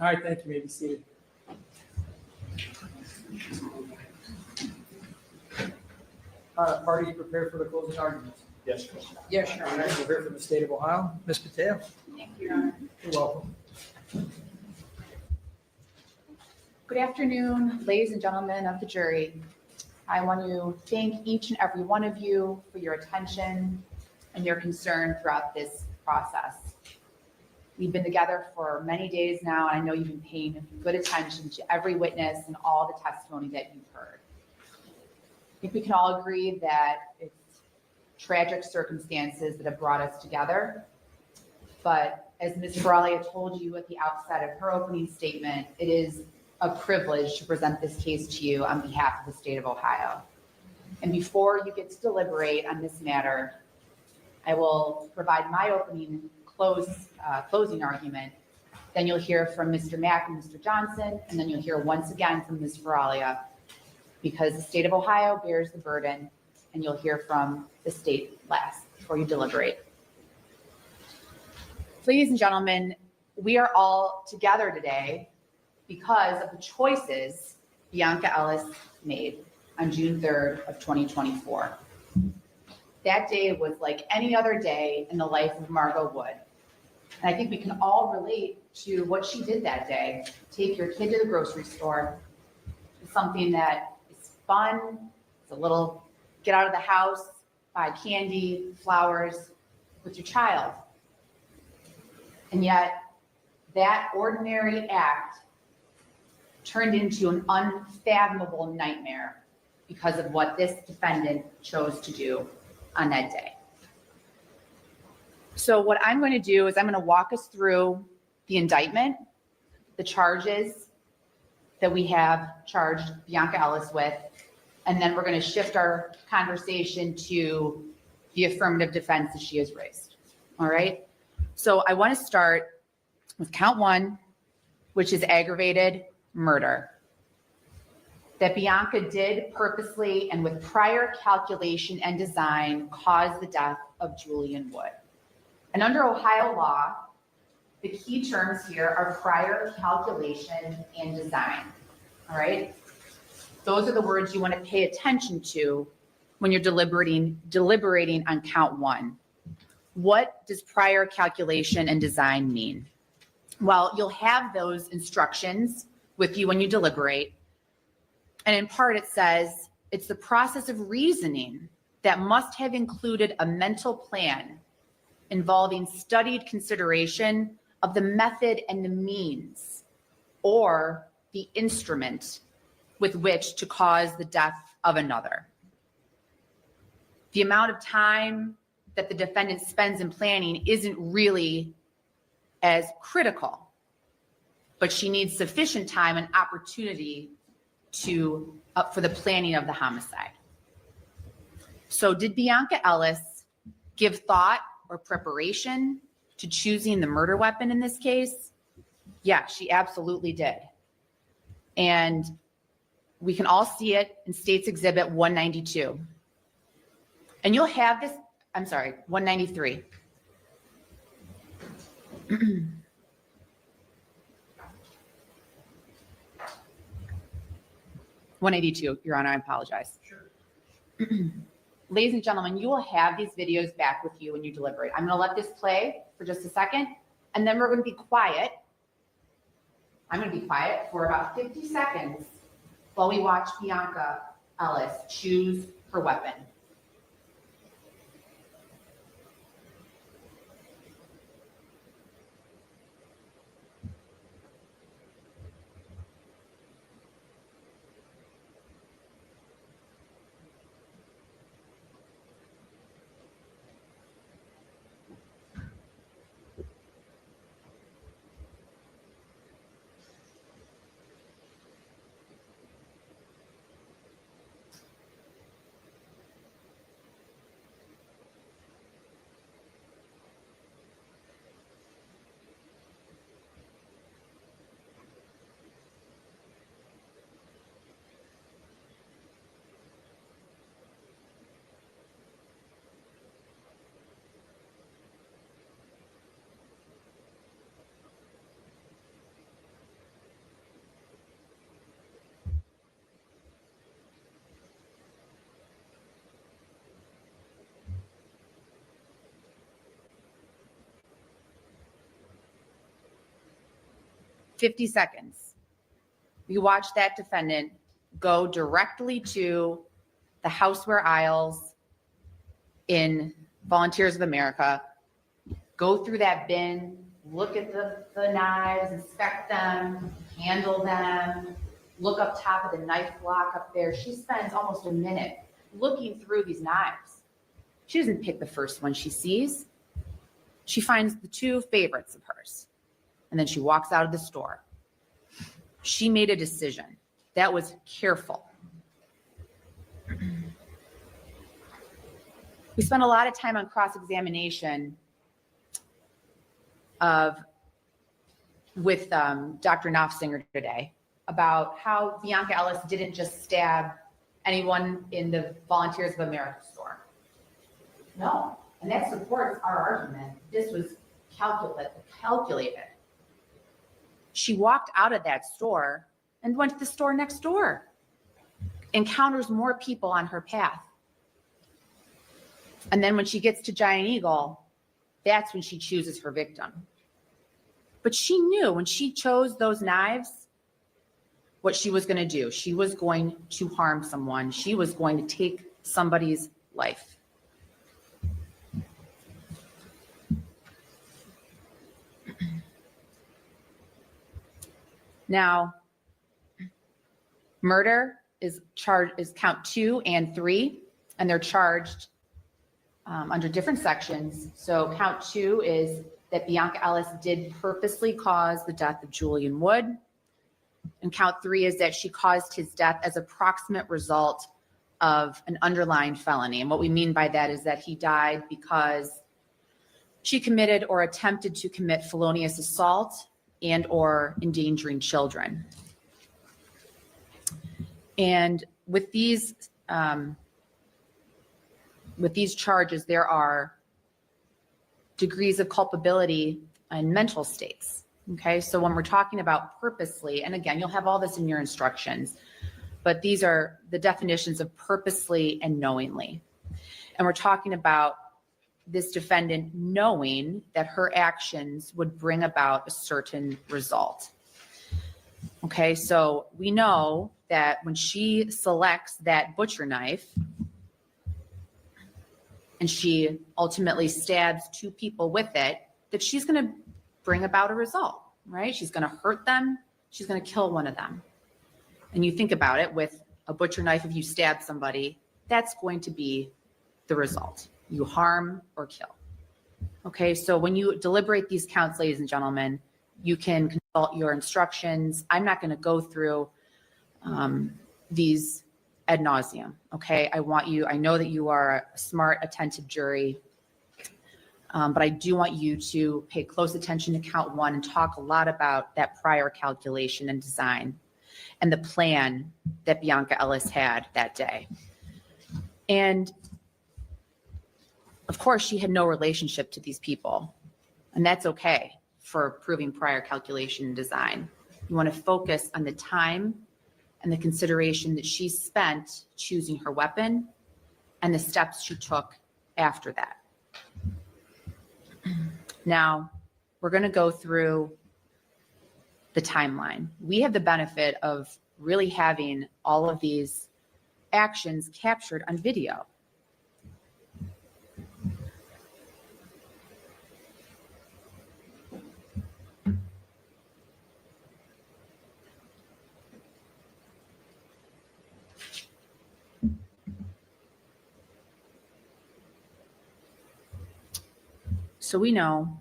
All right, thank you. You may be seated. Parties prepared for the closing arguments? Yes, sir. Yes, Your All Honor. right, we'll hear from the state of Ohio. Ms. Patel, Thank you, Your Honor. you're welcome. Good afternoon, ladies and gentlemen of the jury. I want to thank each and every one of you for your attention and your concern throughout this process. We've been together for many days now, and I know you've been paying good attention to every witness and all the testimony that you've heard. I think we can all agree that it's tragic circumstances that have brought us together. But as Ms. Baralia told you at the outset of her opening statement, it is a privilege to present this case to you on behalf of the state of Ohio. And before you get to deliberate on this matter, I will provide my opening closing argument. Then you'll hear from Mr. Mack and Mr. Johnson, and then you'll hear once again from Ms. Baralia, because the state of Ohio bears the burden, and you'll hear from the state last before you deliberate. Ladies and gentlemen, we are all together today because of the choices Bionca Ellis made on June 3rd of 2024. That day was like any other day in the life of Margot Wood. And I think we can all relate to what she did that day. Take your kid to the grocery store. It's something that is fun. It's a little get out of the house, buy candy, flowers with your child. And yet that ordinary act turned into an unfathomable nightmare because of what this defendant chose to do on that day. So what I'm going to do is I'm going to walk us through the indictment, the charges that we have charged Bionca Ellis with, and then we're going to shift our conversation to the affirmative defense that she has raised. All right? So I want to start with count 1, which is aggravated murder. That Bionca did purposely and with prior calculation and design cause the death of Julian Wood. And under Ohio law, the key terms here are prior calculation and design. All right? Those are the words you want to pay attention to when you're deliberating on count 1. What does prior calculation and design mean? Well, you'll have those instructions with you when you deliberate. And in part, it says it's the process of reasoning that must have included a mental plan involving studied consideration of the method and the means or the instrument with which to cause the death of another. The amount of time that the defendant spends in planning isn't really as critical, but she needs sufficient time and opportunity for the planning of the homicide. So did Bionca Ellis give thought or preparation to choosing the murder weapon in this case? Yeah, she absolutely did. And we can all see it in State's Exhibit 192. And you'll have this, 193. 182, Your Honor, I apologize. Sure. Ladies and gentlemen, you will have these videos back with you when you deliberate. I'm going to let this play for just a second, and then we're going to be quiet. I'm going to be quiet for about 50 seconds while we watch Bionca Ellis choose her weapon. 50 seconds. We watched that defendant go directly to the houseware aisles in Volunteers of America, go through that bin, look at the knives, inspect them, handle them, look up top of the knife block up there. She spends almost a minute looking through these knives. She doesn't pick the first one she sees. She finds the two favorites of hers, and then she walks out of the store. She made a decision that was careful. We spent a lot of time on cross-examination with Dr. Knopfsinger today about how Bionca Ellis didn't just stab anyone in the Volunteers of America store. No, and that supports our argument. This was calculated. She walked out of that store and went to the store next door, encounters more people on her path. And then when she gets to Giant Eagle, that's when she chooses her victim. But she knew when she chose those knives, what she was going to do. She was going to harm someone. She was going to take somebody's life. Now, murder is count 2 and 3, and they're charged under different sections. So count 2 is that Bionca Ellis did purposely cause the death of Julian Wood. And count 3 is that she caused his death as a proximate result of an underlying felony. And what we mean by that is that he died because she committed or attempted to commit felonious assault and or endangering children. And with these charges, there are degrees of culpability and mental states. Okay, so when we're talking about purposely, and again, you'll have all this in your instructions, but these are the definitions of purposely and knowingly. And we're talking about this defendant knowing that her actions would bring about a certain result. Okay, so we know that when she selects that butcher knife and she ultimately stabs 2 people with it, that she's going to bring about a result, right? She's going to hurt them. She's going to kill one of them. And you think about it, with a butcher knife, if you stab somebody, that's going to be the result. You harm or kill. Okay, so when you deliberate these counts, ladies and gentlemen, you can consult your instructions. I'm not going to go through these ad nauseum. Okay, I know that you are a smart, attentive jury, but I do want you to pay close attention to count 1 and talk a lot about that prior calculation and design and the plan that Bionca Ellis had that day. And of course, she had no relationship to these people, and that's okay for proving prior calculation and design. You want to focus on the time and the consideration that she spent choosing her weapon and the steps she took after that. Now, we're going to go through the timeline. We have the benefit of really having all of these actions captured on video. So we know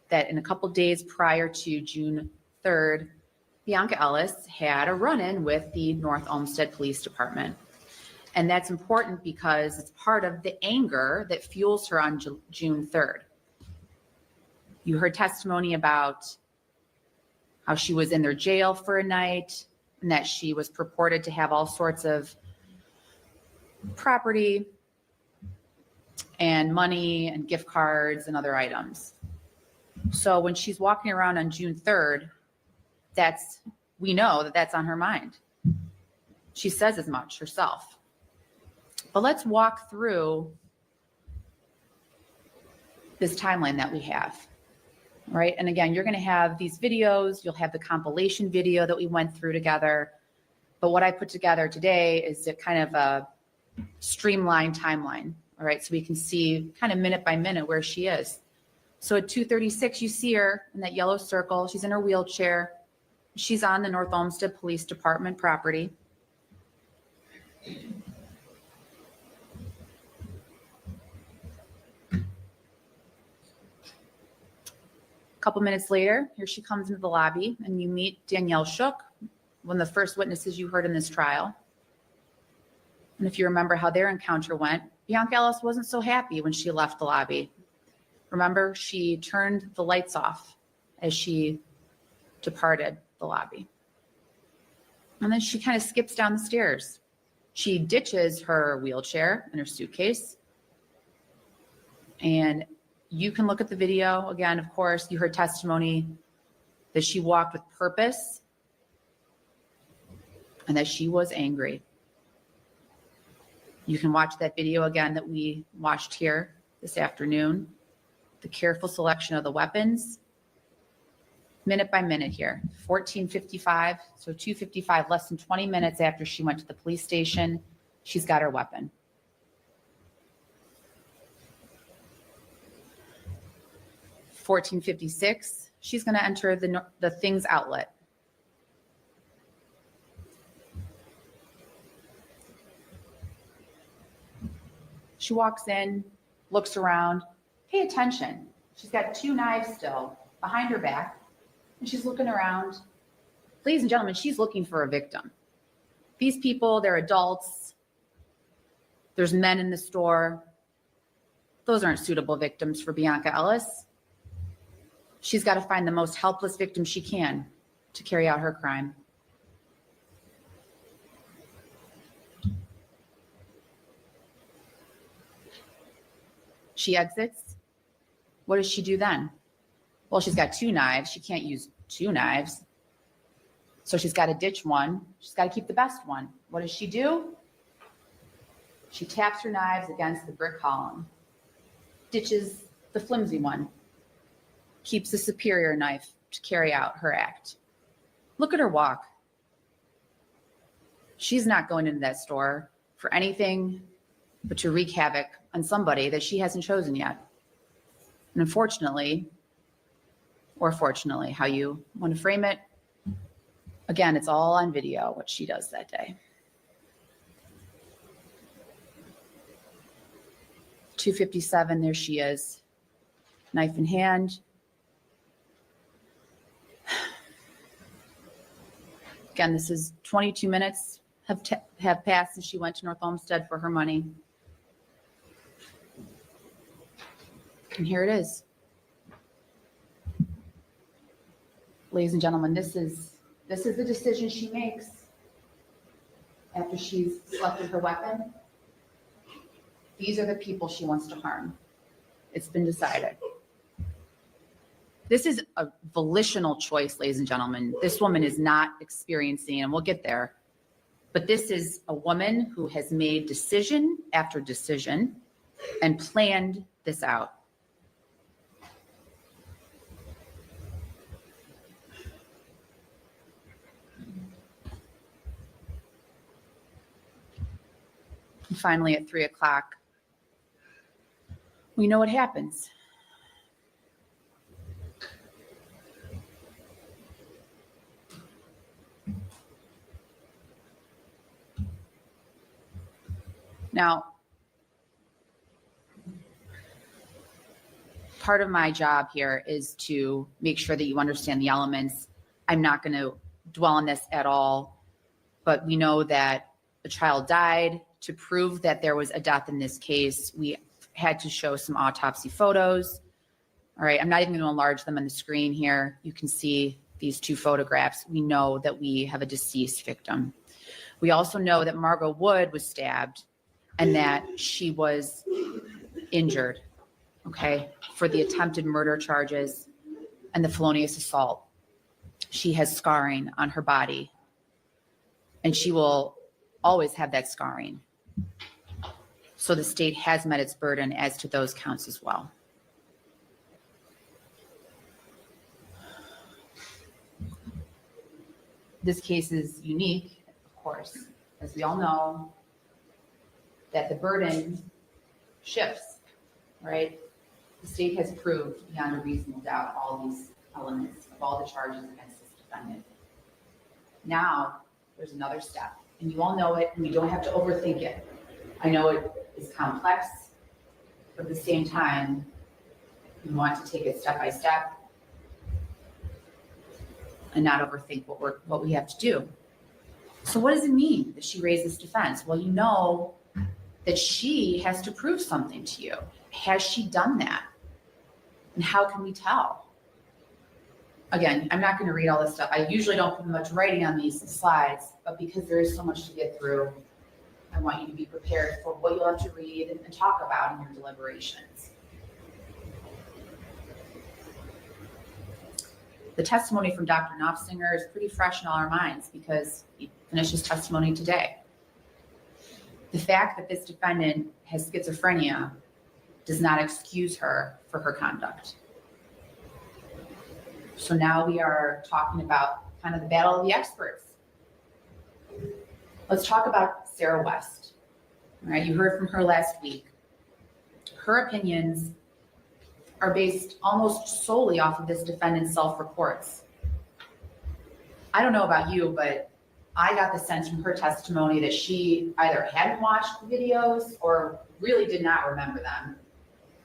that in a couple days prior to June 3rd, Bionca Ellis had a run-in with the North Olmsted Police Department. And that's important because it's part of the anger that fuels her on June 3rd. You heard testimony about how she was in their jail for a night and that she was purported to have all sorts of property and money and gift cards and other items. So when she's walking around on June 3rd, we know that that's on her mind. She says as much herself. But let's walk through this timeline that we have. right? And again, you're going to have these videos, you'll have the compilation video that we went through together. But what I put together today is a kind of a streamlined timeline, all right? So we can see kind of minute by minute where she is. So at 2:36, you see her in that yellow circle. She's in her wheelchair. She's on the North Olmsted Police Department property. A couple minutes later, here she comes into the lobby, and you meet Danielle Shook, one of the first witnesses you heard in this trial. And if you remember how their encounter went, Bionca Ellis wasn't so happy when she left the lobby. Remember, she turned the lights off as she departed the lobby. And then she kind of skips down the stairs. She ditches her wheelchair and her suitcase. And you can look at the video. Again, of course, you heard testimony that she walked with purpose and that she was angry. You can watch that video again that we watched here this afternoon. The careful selection of the weapons, minute by minute here. 14:55, so 2:55, less than 20 minutes after she went to the police station, she's got her weapon. $14.56, she's going to enter the things outlet. She walks in, looks around. Pay attention. She's got 2 knives still behind her back, and she's looking around. Ladies and gentlemen, she's looking for a victim. These people, they're adults. There's men in the store. Those aren't suitable victims for Bionca Ellis. She's got to find the most helpless victim she can to carry out her crime. She exits. What does she do then? Well, she's got 2 knives. She can't use 2 knives. So she's got to ditch one. She's got to keep the best one. What does she do? She taps her knives against the brick column, ditches the flimsy one, keeps the superior knife to carry out her act. Look at her walk. She's not going into that store for anything but to wreak havoc on somebody that she hasn't chosen yet. And unfortunately, or fortunately, how you want to frame it, again, it's all on video, what she does that day. 2:57, there she is, knife in hand. Again, this is 22 minutes have passed since she went to North Olmsted for her money. And here it is. Ladies and gentlemen, this is the decision she makes after she's selected her weapon. These are the people she wants to harm. It's been decided. This is a volitional choice, ladies and gentlemen. This woman is not experiencing, and we'll get there, but this is a woman who has made decision after decision and planned this out. And finally, at 3 o'clock, we know what happens. Now, part of my job here is to make sure that you understand the elements. I'm not going to dwell on this at all, but we know that a child died. To prove that there was a death in this case, we had to show some autopsy photos. All right, I'm not even going to enlarge them on the screen here. You can see these 2 photographs. We know that we have a deceased victim. We also know that Margot Wood was stabbed and that she was injured, okay, for the attempted murder charges and the felonious assault. She has scarring on her body, and she will always have that scarring. So the state has met its burden as to those counts as well. this case is unique, of course, as we all know, that the burden shifts, right? The state has proved beyond a reasonable doubt all these elements of all the charges against this defendant. Now, there's another step, and you all know it, and you don't have to overthink it. I know it is complex, but at the same time, you want to take it step by step and not overthink what we have to do. So what does it mean that she raised this defense? Well, you know that she has to prove something to you. Has she done that? And how can we tell? Again, I'm not going to read all this stuff. I usually don't put much writing on these slides, but because there is so much to get through, I want you to be prepared for what you'll have to read and talk about in your deliberations. The testimony from Dr. Knopfsinger is pretty fresh in all our minds because he finished his testimony today. The fact that this defendant has schizophrenia does not excuse her for her conduct. So now we are talking about kind of the battle of the experts. Let's talk about Sarah West. All right, you heard from her last week. Her opinions are based almost solely off of this defendant's self-reports. I don't know about you, but I got the sense from her testimony that she either hadn't watched the videos or really did not remember them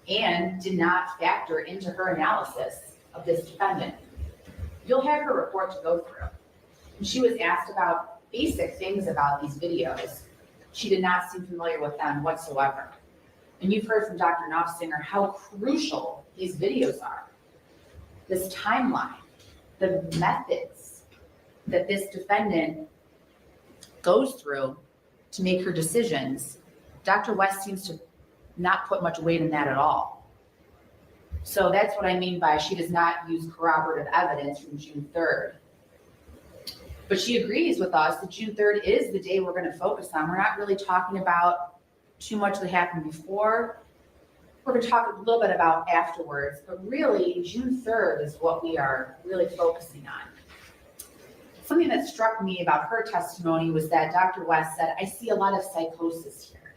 and did not factor into her analysis of this defendant. You'll have her report to go through. When she was asked about basic things about these videos, she did not seem familiar with them whatsoever. And you've heard from Dr. Knopfsinger how crucial these videos are. This timeline, the methods that this defendant goes through to make her decisions, Dr. West seems to not put much weight in that at all. So that's what I mean by she does not use corroborative evidence from June 3rd. But she agrees with us that June 3rd is the day we're going to focus on. We're not really talking about too much that happened before. We're going to talk a little bit about afterwards, but really June 3rd is what we are really focusing on. Something that struck me about her testimony was that Dr. West said, I see a lot of psychosis here.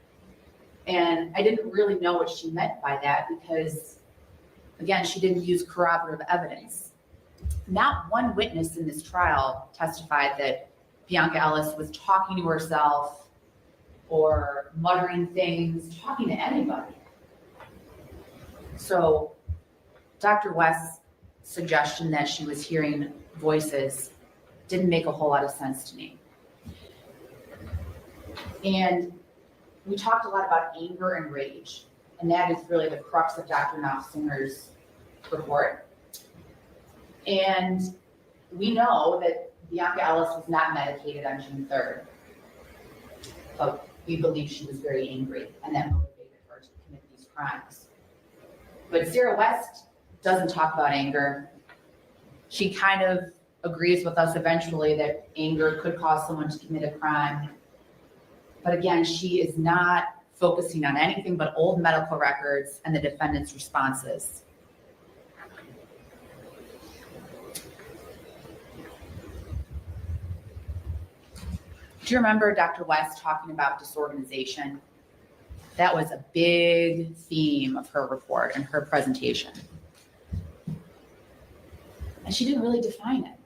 And I didn't really know what she meant by that because, again, she didn't use corroborative evidence. Not one witness in this trial testified that Bionca Ellis was talking to herself or muttering things, talking to anybody. So Dr. West's suggestion that she was hearing voices didn't make a whole lot of sense to me. And we talked a lot about anger and rage, and that is really the crux of Dr. Knopfsinger's report. And we know that Bionca Ellis was not medicated on June 3rd, but we believe she was very angry, and that motivated her to commit these crimes. But Sarah West doesn't talk about anger. She kind of agrees with us eventually that anger could cause someone to commit a crime. But again, she is not focusing on anything but old medical records and the defendant's responses. Do you remember Dr. West talking about disorganization? That was a big theme of her report and her presentation. And she didn't really define it.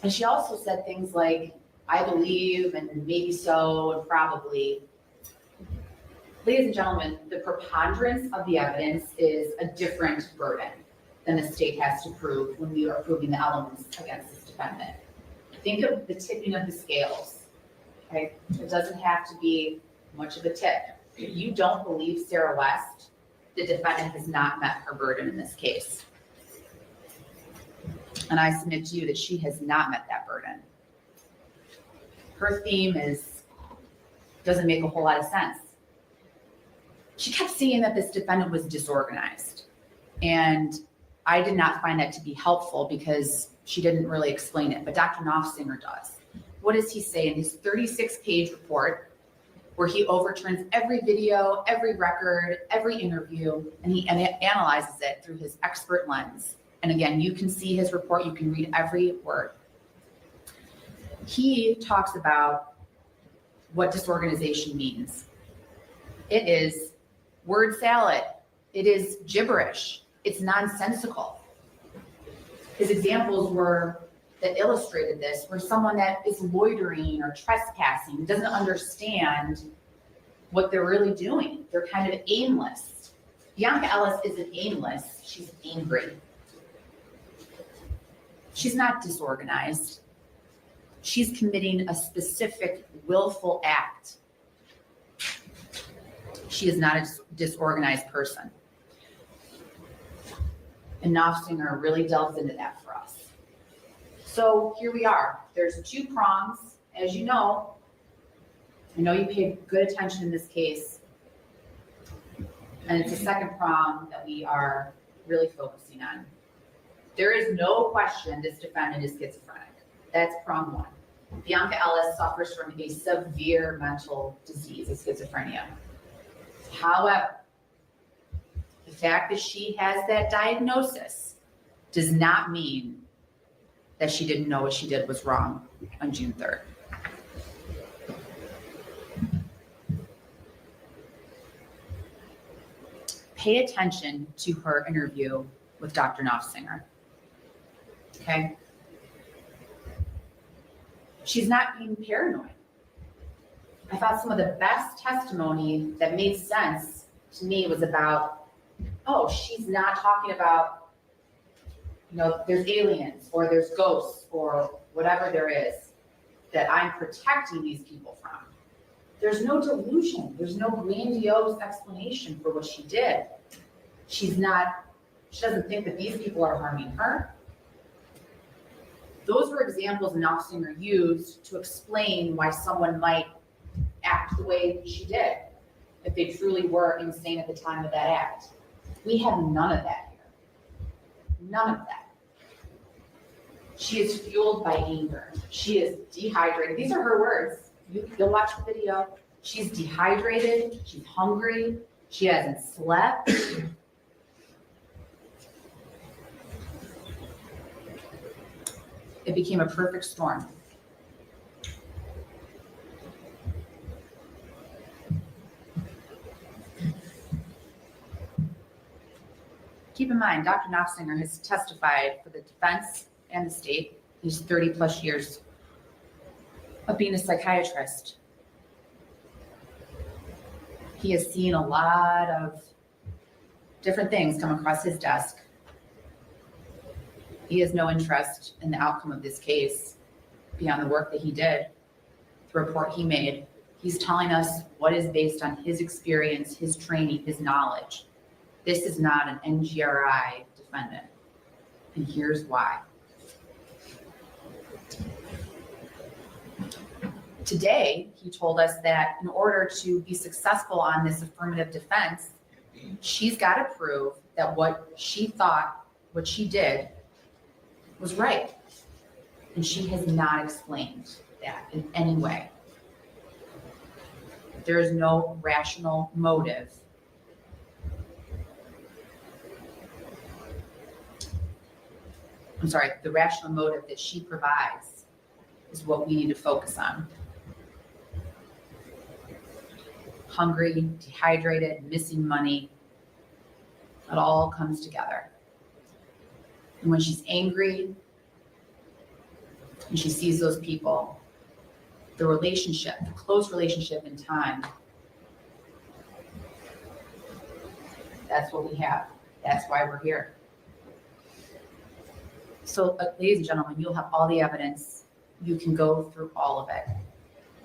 And she also said things like, I believe, and maybe so, and probably. Ladies and gentlemen, the preponderance of the evidence is a different burden than the state has to prove when we are proving the elements against this defendant. Think of the tipping of the scales, okay? It doesn't have to be much of a tip. If you don't believe Sarah West, the defendant has not met her burden in this case. And I submit to you that she has not met that burden. Her theme doesn't make a whole lot of sense. She kept saying that this defendant was disorganized. And I did not find that to be helpful because she didn't really explain it, but Dr. Knopfsinger does. What does he say in his 36-page report where he overturns every video, every record, every interview, and he analyzes it through his expert lens? And again, you can see his report, you can read every word. He talks about what disorganization means. It is word salad. It is gibberish. It's nonsensical. His examples that illustrated this were someone that is loitering or trespassing, doesn't understand what they're really doing. They're kind of aimless. Bionca Ellis isn't aimless, she's angry. She's not disorganized. She's committing a specific willful act. She is not a disorganized person. And Knopfsinger really delves into that for us. So here we are. There's 2 prongs, as you know. I know you paid good attention in this case. And it's the second prong that we are really focusing on. There is no question this defendant is schizophrenic. That's prong 1. Bionca Ellis suffers from a severe mental disease of schizophrenia. However, the fact that she has that diagnosis does not mean that she didn't know what she did was wrong on June 3rd. Pay attention to her interview with Dr. Knopfsinger. Okay? She's not being paranoid. I thought some of the best testimony that made sense to me was about, oh, she's not talking about, there's aliens or there's ghosts or whatever there is that I'm protecting these people from. There's no delusion. There's no grandiose explanation for what she did. She doesn't think that these people are harming her. Those were examples Knopfsinger used to explain why someone might act the way she did if they truly were insane at the time of that act. We have none of that here. None of that. She is fueled by anger. She is dehydrated. These are her words. You'll watch the video. She's dehydrated. She's hungry. She hasn't slept. It became a perfect storm. Keep in mind, Dr. Knopfsinger has testified for the defense and the state. He's 30 plus years of being a psychiatrist. He has seen a lot of different things come across his desk. He has no interest in the outcome of this case beyond the work that he did, the report he made. He's telling us what is based on his experience, his training, his knowledge. This is not an NGRI defendant, and here's why. Today, he told us that in order to be successful on this affirmative defense, she's got to prove that what she thought, what she did, was right. And she has not explained that in any way. There is no rational motive. The rational motive that she provides is what we need to focus on. Hungry, dehydrated, missing money, it all comes together. And when she's angry and she sees those people, the relationship, the close relationship in time, that's what we have. That's why we're here. So, ladies and gentlemen, you'll have all the evidence. You can go through all of it.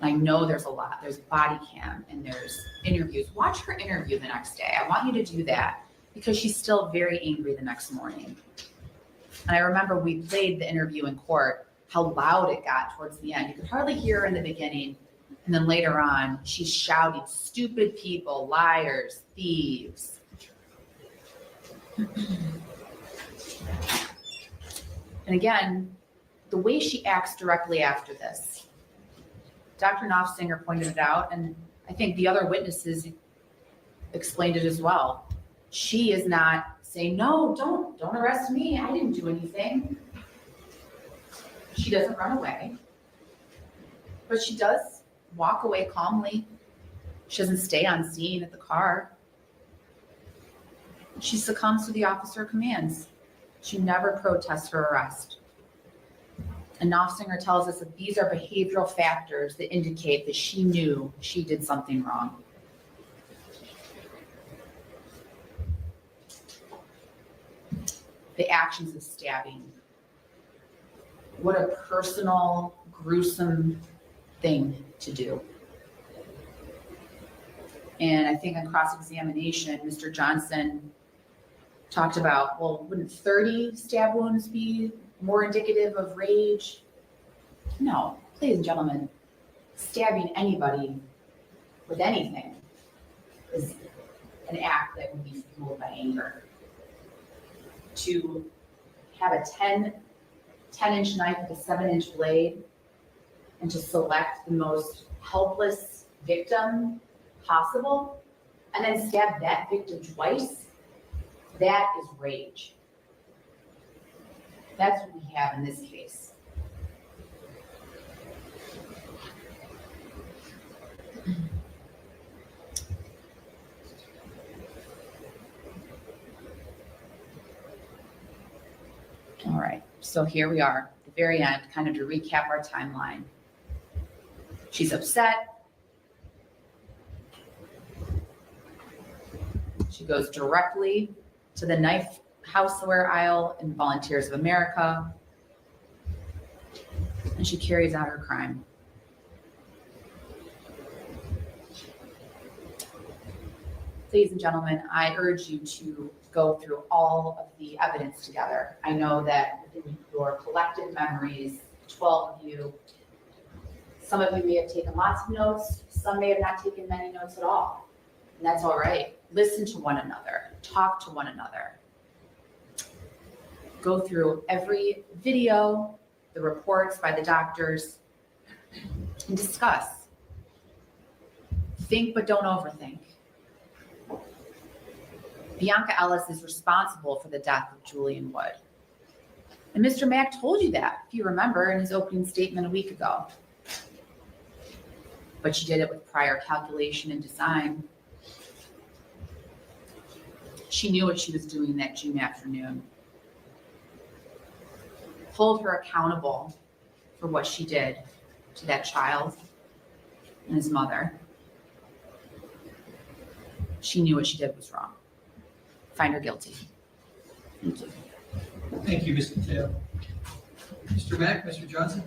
I know there's a lot. There's body cam and there's interviews. Watch her interview the next day. I want you to do that because she's still very angry the next morning. And I remember we played the interview in court, how loud it got towards the end. You could hardly hear her in the beginning. And then later on, she's shouting, stupid people, liars, thieves. And again, the way she acts directly after this, Dr. Knopfsinger pointed it out, and I think the other witnesses explained it as well. She is not saying, no, don't arrest me. I didn't do anything. She doesn't run away. But she does walk away calmly. She doesn't stay on scene at the car. She succumbs to the officer commands. She never protests her arrest. And Knopfsinger tells us that these are behavioral factors that indicate that she knew she did something wrong. The actions of stabbing. What a personal, gruesome thing to do. And I think on cross-examination, Mr. Johnson talked about, well, wouldn't 30 stab wounds be more indicative of rage? No, ladies and gentlemen, stabbing anybody with anything is an act that would be fueled by anger. To have a 10-inch knife with a 7-inch blade and to select the most helpless victim possible and then stab that victim twice, that is rage. That's what we have in this case. All right, so here we are, at the very end, kind of to recap our timeline. She's upset. She goes directly to the knife houseware aisle in Volunteers of America, and she carries out her crime. Ladies and gentlemen, I urge you to go through all of the evidence together. I know that within your collective memories, 12 of you, some of you may have taken lots of notes, some may have not taken many notes at all, and that's all right. Listen to one another, talk to one another. Go through every video, the reports by the doctors, and discuss. Think, but don't overthink. Bionca Ellis is responsible for the death of Julian Wood. And Mr. Mack told you that, if you remember, in his opening statement a week ago. But she did it with prior calculation and design. She knew what she was doing that June afternoon. Hold her accountable for what she did to that child and his mother. She knew what she did was wrong. Find her guilty. Thank you. Thank you, Ms. Mateo. Mr. Mack, Mr. Johnson?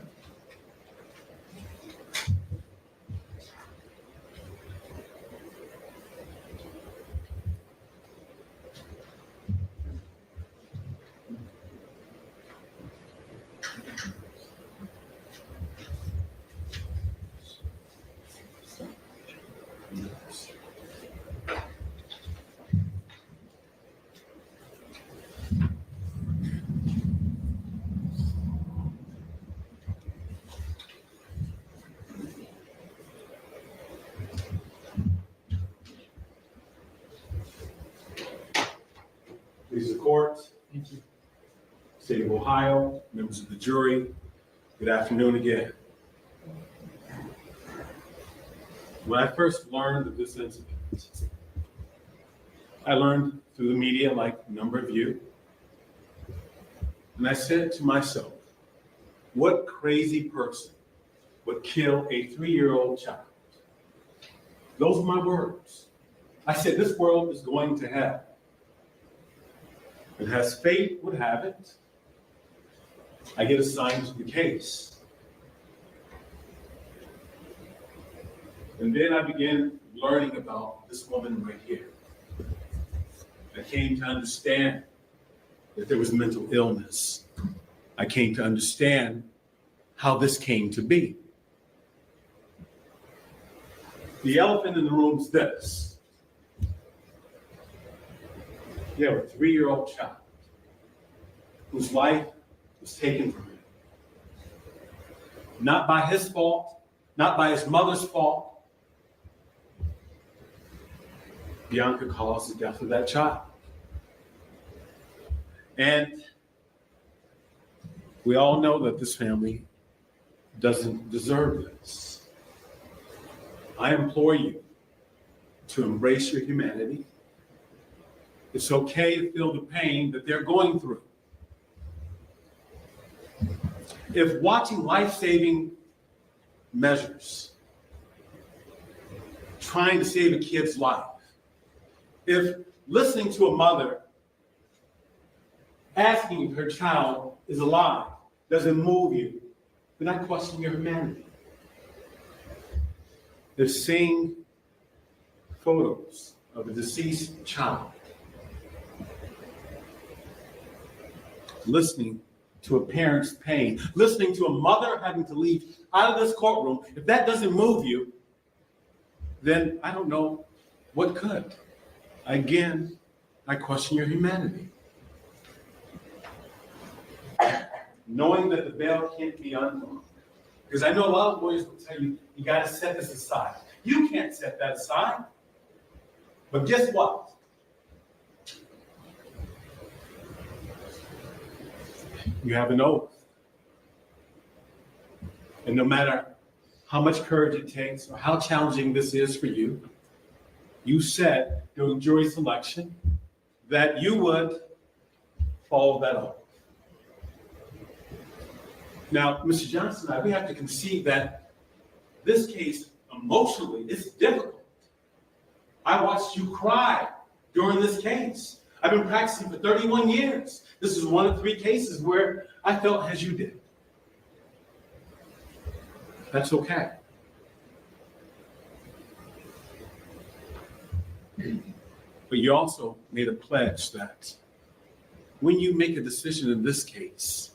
Please the court, Thank you. State of Ohio, members of the jury, good afternoon again. When I first learned of this incident, I learned through the media like a number of you, and I said to myself, what crazy person would kill a 3-year-old child? Those are my words. I said, this world is going to hell. And as fate would have it, I get assigned to the case. And then I began learning about this woman right here. I came to understand that there was mental illness. I came to understand how this came to be. The elephant in the room is this. You have a 3-year-old child whose life was taken from him. Not by his fault, not by his mother's fault. Bionca caused the death of that child. And we all know that this family doesn't deserve this. I implore you to embrace your humanity. It's okay to feel the pain that they're going through. If watching life-saving measures, trying to save a kid's life, if listening to a mother asking if her child is alive doesn't move you, then I question your humanity. If seeing photos of a deceased child, listening to a parent's pain, listening to a mother having to leave out of this courtroom, if that doesn't move you, then I don't know what could. Again, I question your humanity. Knowing that the veil can't be undone. Because I know a lot of lawyers will tell you, you got to set this aside. You can't set that aside. But guess what? You have an oath. And no matter how much courage it takes or how challenging this is for you, you said during jury selection that you would follow that oath. Now, Mr. Johnson and I, we have to concede that this case emotionally is difficult. I watched you cry during this case. I've been practicing for 31 years. This is one of 3 cases where I felt as you did. That's okay. But you also made a pledge that when you make a decision in this case,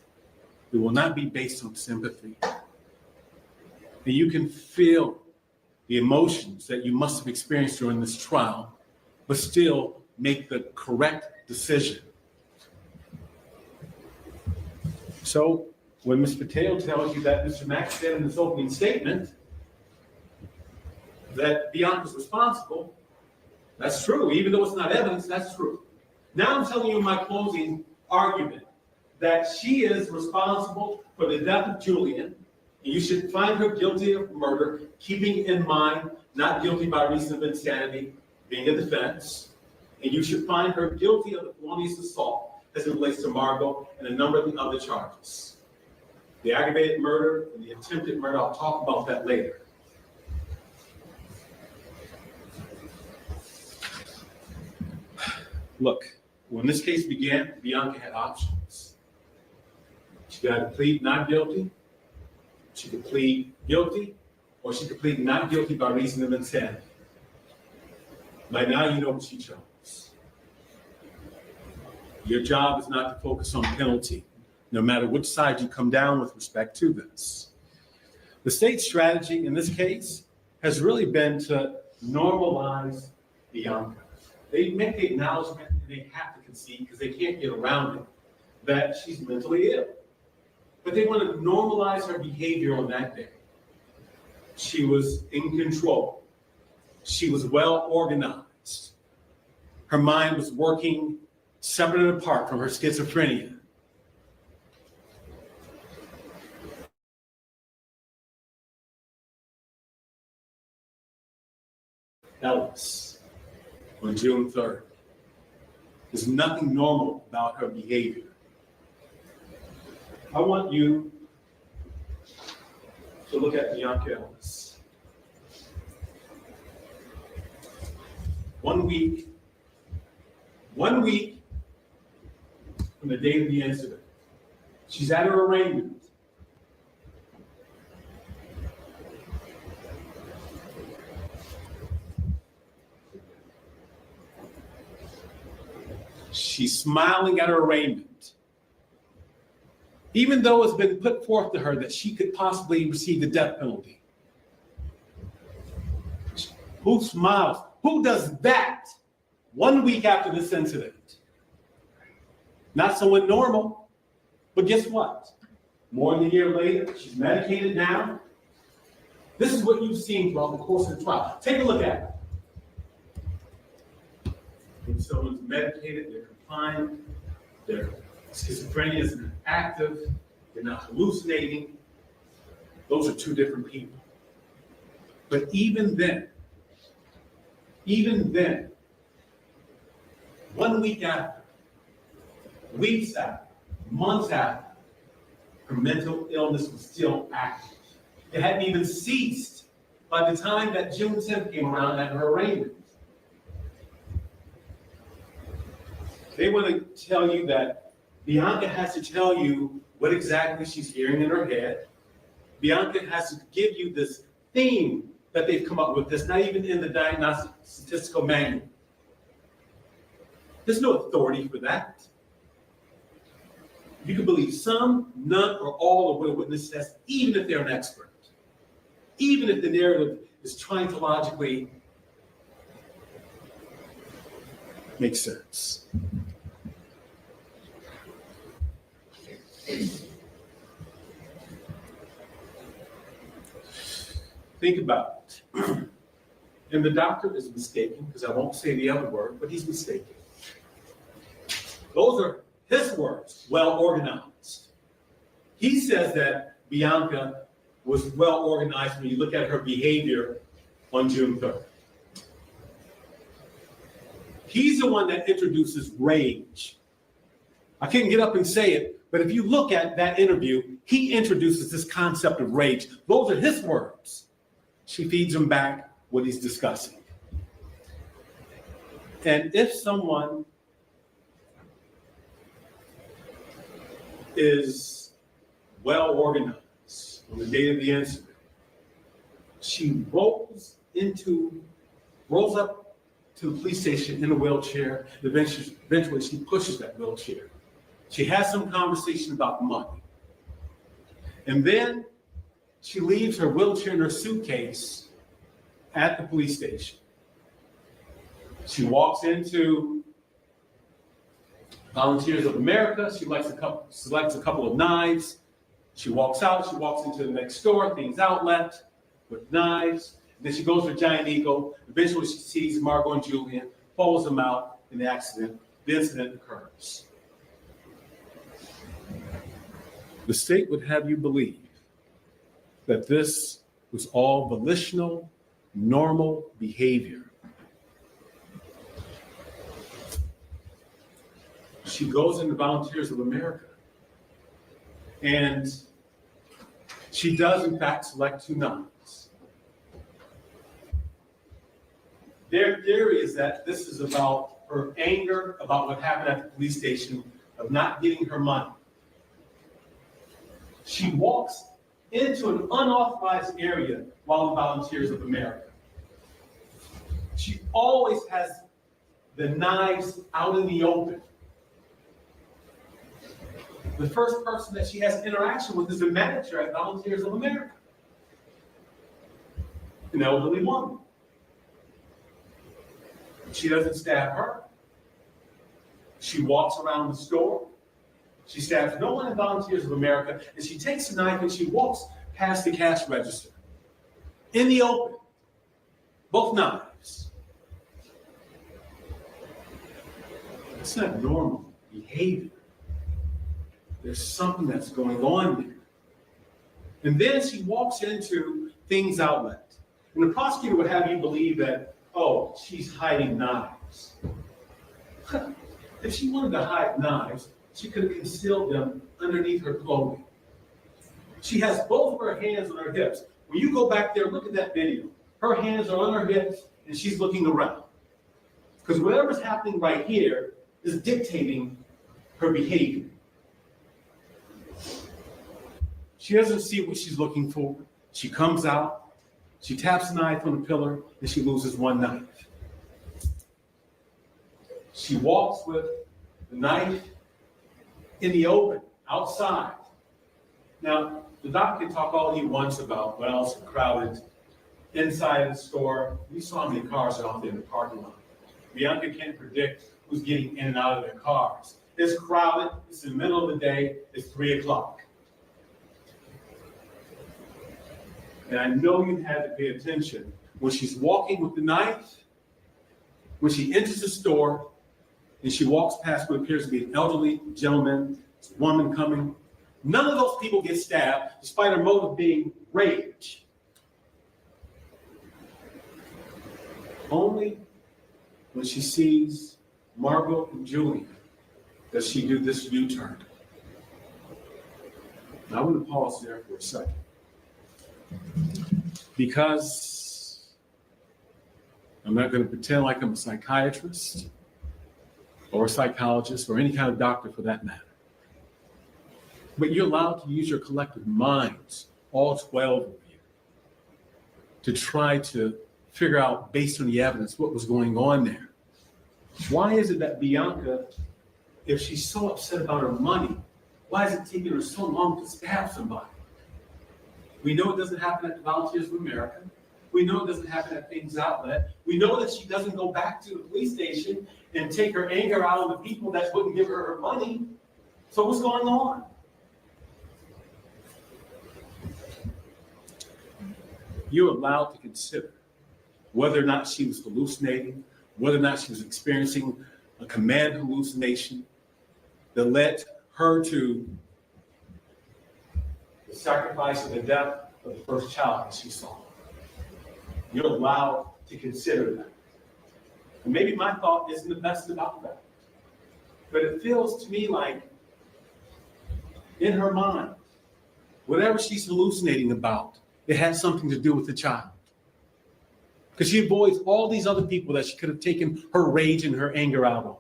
it will not be based on sympathy. And you can feel the emotions that you must have experienced during this trial, but still make the correct decision. So when Ms. Patel tells you that Mr. Mack said in his opening statement that Bionca's responsible, that's true. Even though it's not evidence, that's true. Now I'm telling you in my closing argument that she is responsible for the death of Julian, and you should find her guilty of murder, keeping in mind not guilty by reason of insanity being a defense, and you should find her guilty of the felonious assault as it relates to Margot and a number of the other charges. The aggravated murder and the attempted murder, I'll talk about that later. Look, when this case began, Bionca had options. She could either plead not guilty, she could plead guilty, or she could plead not guilty by reason of insanity. By now you know what she chose. Your job is not to focus on penalty, no matter which side you come down with respect to this. The state's strategy in this case has really been to normalize Bionca. They make the acknowledgement, and they have to concede because they can't get around it, that she's mentally ill. But they want to normalize her behavior on that day. She was in control. She was well organized. Her mind was working separate and apart from her schizophrenia. Ellis, on June 3rd. There's nothing normal about her behavior. I want you to look at Bionca Ellis. 1 week from the date of the incident. She's at her arraignment. She's smiling at her arraignment. Even though it's been put forth to her that she could possibly receive the death penalty. Who smiles? Who does that 1 week after this incident? Not someone normal, but guess what? More than a year later, she's medicated now. This is what you've seen throughout the course of the trial. Take a look at it. When someone's medicated, they're confined, their schizophrenia is active, they're not hallucinating. Those are two different people. But even then, 1 week after, weeks after, months after, her mental illness was still active. It hadn't even ceased by the time that June 10th came around at her arraignment. They want to tell you that Bionca has to tell you what exactly she's hearing in her head. Bionca has to give you this theme that they've come up with that's not even in the diagnostic statistical manual. There's no authority for that. You can believe some, none, or all of what a witness says, even if they're an expert. Even if the narrative is trying to logically make sense. Think about it. And the doctor is mistaken, because I won't say the other word, but he's mistaken. Those are his words, well organized. He says that Bionca was well organized when you look at her behavior on June 3rd. He's the one that introduces rage. I couldn't get up and say it, but if you look at that interview, he introduces this concept of rage. Those are his words. She feeds him back what he's discussing. And if someone is well organized on the day of the incident, she rolls up to the police station in a wheelchair. Eventually she pushes that wheelchair. She has some conversation about money. And then she leaves her wheelchair in her suitcase at the police station. She walks into Volunteers of America. She selects a couple of knives. She walks out. She walks into the next store, Things Outlet, with knives. And then she goes to Giant Eagle. Eventually she sees Margot and Julian, follows them out, and the incident occurs. The state would have you believe that this was all volitional, normal behavior. She goes into Volunteers of America, and she does, in fact, select 2 knives. Their theory is that this is about her anger about what happened at the police station of not getting her money. She walks into an unauthorized area while in Volunteers of America. She always has the knives out in the open. The first person that she has interaction with is the manager at Volunteers of America, an elderly woman. She doesn't stab her. She walks around the store. She stabs no one in Volunteers of America, and she takes the knife and she walks past the cash register in the open, both knives. It's not normal behavior. There's something that's going on there. And then she walks into Things Outlet. And the prosecutor would have you believe that, oh, she's hiding knives. If she wanted to hide knives, she could have concealed them underneath her clothing. She has both of her hands on her hips. When you go back there, look at that video. Her hands are on her hips, and she's looking around. Because whatever's happening right here is dictating her behavior. She doesn't see what she's looking for. She comes out, she taps the knife on the pillar, and she loses 1 knife. She walks with the knife in the open, outside. Now, the doctor can talk all he wants about, well, it's crowded inside the store. We saw how many cars are out there in the parking lot. Bionca can't predict who's getting in and out of their cars. It's crowded, it's in the middle of the day, it's 3 o'clock. And I know you had to pay attention when she's walking with the knife, when she enters the store, and she walks past what appears to be an elderly gentleman, a woman coming. None of those people get stabbed, despite her motive being rage. Only when she sees Margot and Julian does she do this U-turn. Now, I want to pause there for a second. Because I'm not going to pretend like I'm a psychiatrist or a psychologist or any kind of doctor for that matter. But you're allowed to use your collective minds, all 12 of you, to try to figure out, based on the evidence, what was going on there. Why is it that Bionca, if she's so upset about her money, why is it taking her so long to stab somebody? We know it doesn't happen at the Volunteers of America. We know it doesn't happen at Things Outlet. We know that she doesn't go back to the police station and take her anger out on the people that wouldn't give her her money. So what's going on? You're allowed to consider whether or not she was hallucinating, whether or not she was experiencing a command hallucination that led her to the sacrifice and the death of the first child that she saw. You're allowed to consider that. And maybe my thought isn't the best about that, but it feels to me like in her mind, whatever she's hallucinating about, it has something to do with the child. Because she avoids all these other people that she could have taken her rage and her anger out on.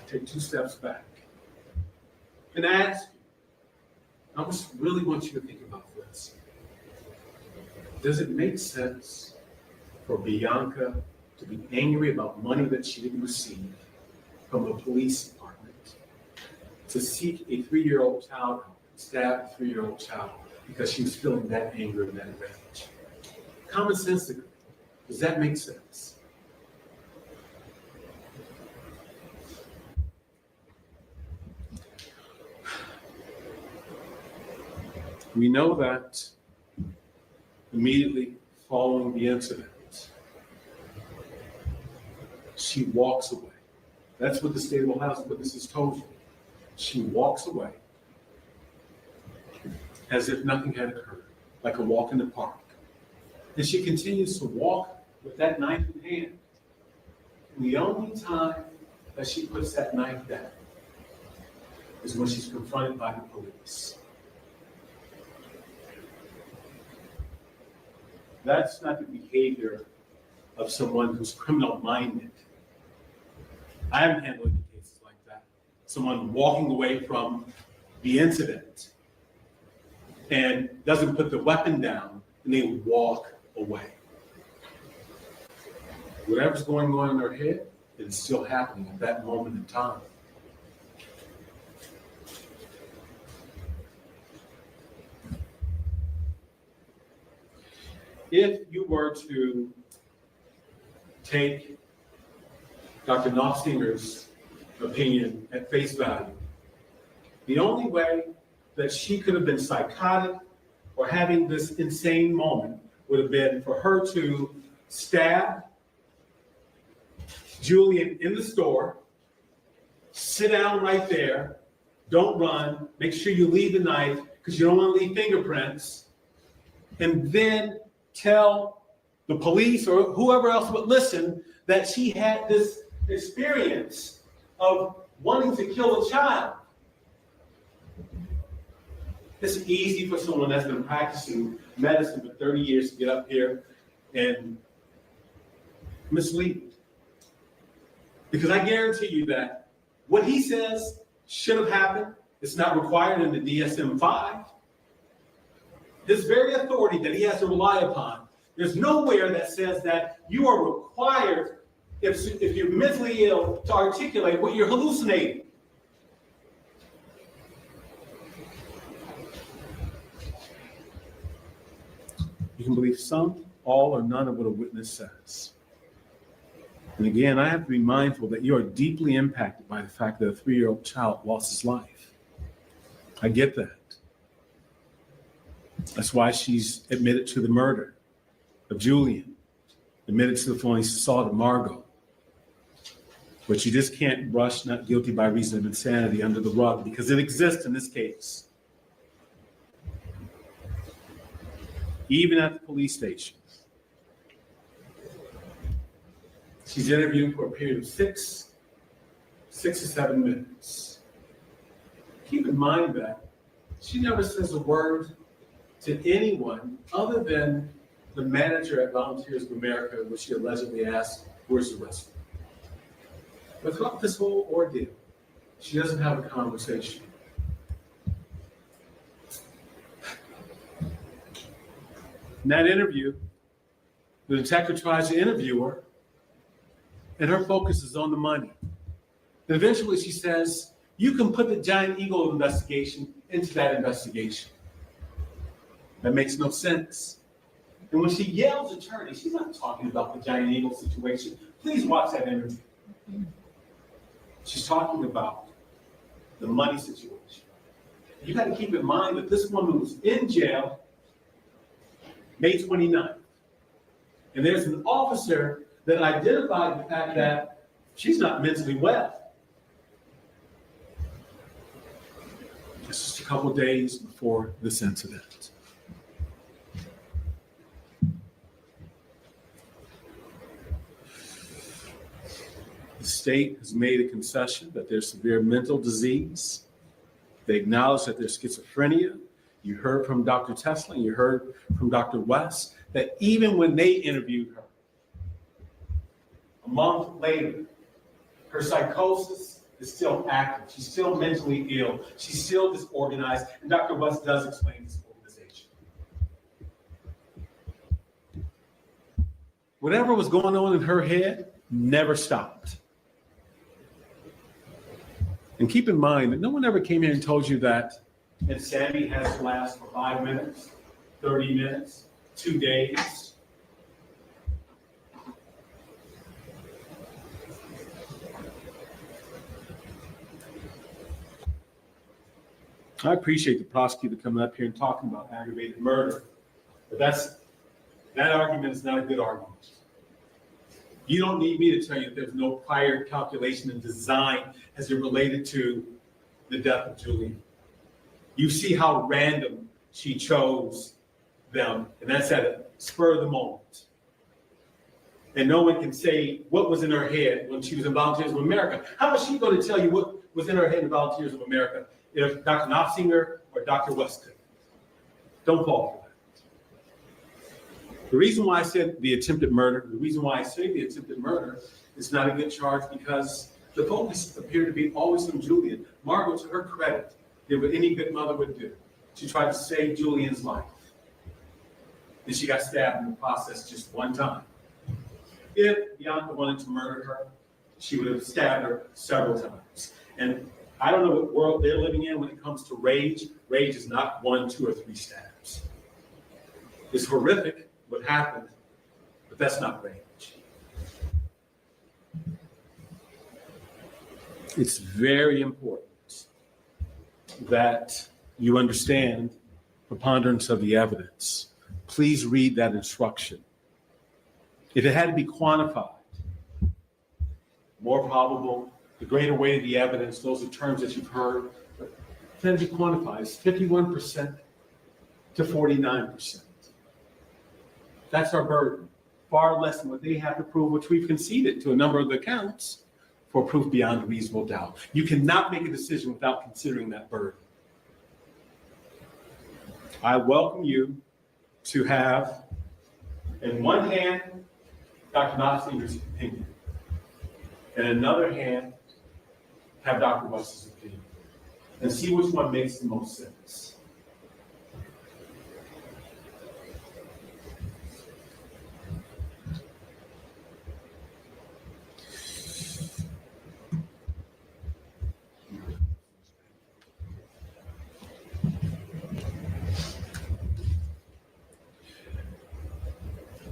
Take 2 steps back and ask you, I just really want you to think about this. Does it make sense for Bionca to be angry about money that she didn't receive from the police department, to seek a 3-year-old child out, stab a 3-year-old child because she was feeling that anger and that rage? Commonsensically, does that make sense? We know that immediately following the incident, she walks away. That's what the state of Ohio's witnesses told you. She walks away as if nothing had occurred, like a walk in the park. And she continues to walk with that knife in hand. And the only time that she puts that knife down is when she's confronted by the police. That's not the behavior of someone who's criminal-minded. I haven't handled any cases like that. Someone walking away from the incident and doesn't put the weapon down and they walk away. Whatever's going on in their head is still happening at that moment in time. If you were to take Dr. Knopfsinger's opinion at face value, the only way that she could have been psychotic or having this insane moment would have been for her to stab Julian in the store, sit down right there, don't run, make sure you leave the knife because you don't want to leave fingerprints, and then tell the police or whoever else would listen that she had this experience of wanting to kill a child. It's easy for someone that's been practicing medicine for 30 years to get up here and mislead. Because I guarantee you that what he says should have happened, it's not required in the DSM-5. This very authority that he has to rely upon, there's nowhere that says that you are required, if you're mentally ill, to articulate what you're hallucinating. You can believe some, all, or none of what a witness says. And again, I have to be mindful that you are deeply impacted by the fact that a 3-year-old child lost his life. I get that. That's why she's admitted to the murder of Julian, admitted to the felony assault of Margot. But you just can't brush not guilty by reason of insanity under the rug because it exists in this case. Even at the police station. She's interviewed for a period of six or 7 minutes. Keep in mind that she never says a word to anyone other than the manager at Volunteers of America, where she allegedly asked, "Where's the rest of them?" But throughout this whole ordeal, she doesn't have a conversation. In that interview, the detective tries to interview her, and her focus is on the money. And eventually she says, "You can put the Giant Eagle investigation into that investigation." That makes no sense. And when she yells attorney, she's not talking about the Giant Eagle situation. Please watch that interview. She's talking about the money situation. You got to keep in mind that this woman was in jail May 29th. And there's an officer that identified the fact that she's not mentally well. Just a couple days before this incident. The state has made a concession that there's severe mental disease. They acknowledge that there's schizophrenia. You heard from Dr. Tesla, and you heard from Dr. West, that even when they interviewed her, a month later, her psychosis is still active. She's still mentally ill. She's still disorganized, and Dr. West does explain this organization. Whatever was going on in her head never stopped. And keep in mind that no one ever came here and told you that insanity has to last for 5 minutes, 30 minutes, 2 days. I appreciate the prosecutor coming up here and talking about aggravated murder, but that argument is not a good argument. You don't need me to tell you that there's no prior calculation and design as it related to the death of Julian. You see how random she chose them, and that's at a spur of the moment. And no one can say what was in her head when she was in Volunteers of America. How is she going to tell you what was in her head in Volunteers of America if Dr. Knopfinger or Dr. West could? Don't fall for that. The reason why I said the attempted murder, is not a good charge because the focus appeared to be always on Julian. Margot, to her credit, did what any good mother would do. She tried to save Julian's life. And she got stabbed in the process just one time. If Bionca wanted to murder her, she would have stabbed her several times. And I don't know what world they're living in when it comes to rage. Rage is not 1, 2, or 3 stabs. It's horrific what happened, but that's not rage. It's very important that you understand preponderance of the evidence. Please read that instruction. If it had to be quantified, more probable, the greater weight of the evidence, those are terms that you've heard, but if it had to be quantified, it's 51% to 49%. That's our burden, far less than what they have to prove, which we've conceded to a number of the counts for proof beyond a reasonable doubt. You cannot make a decision without considering that burden. I welcome you to have, in one hand, Dr. Knopfinger's opinion, and in another hand, have Dr. West's opinion, and see which one makes the most sense.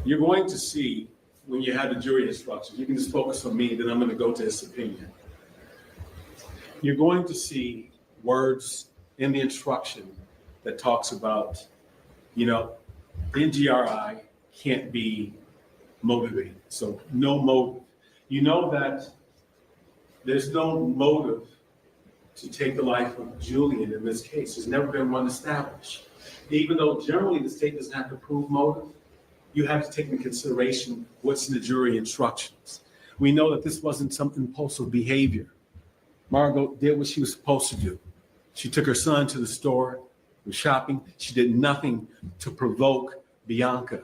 You're going to see when you have the jury instructions, you can just focus on me, then I'm going to go to his opinion. You're going to see words in the instruction that talks about, NGRI can't be motivated. So no motive. You know that there's no motive to take the life of Julian in this case. There's never been one established. Even though generally the state doesn't have to prove motive, you have to take into consideration what's in the jury instructions. We know that this wasn't some impulsive behavior. Margot did what she was supposed to do. She took her son to the store, was shopping. She did nothing to provoke Bionca.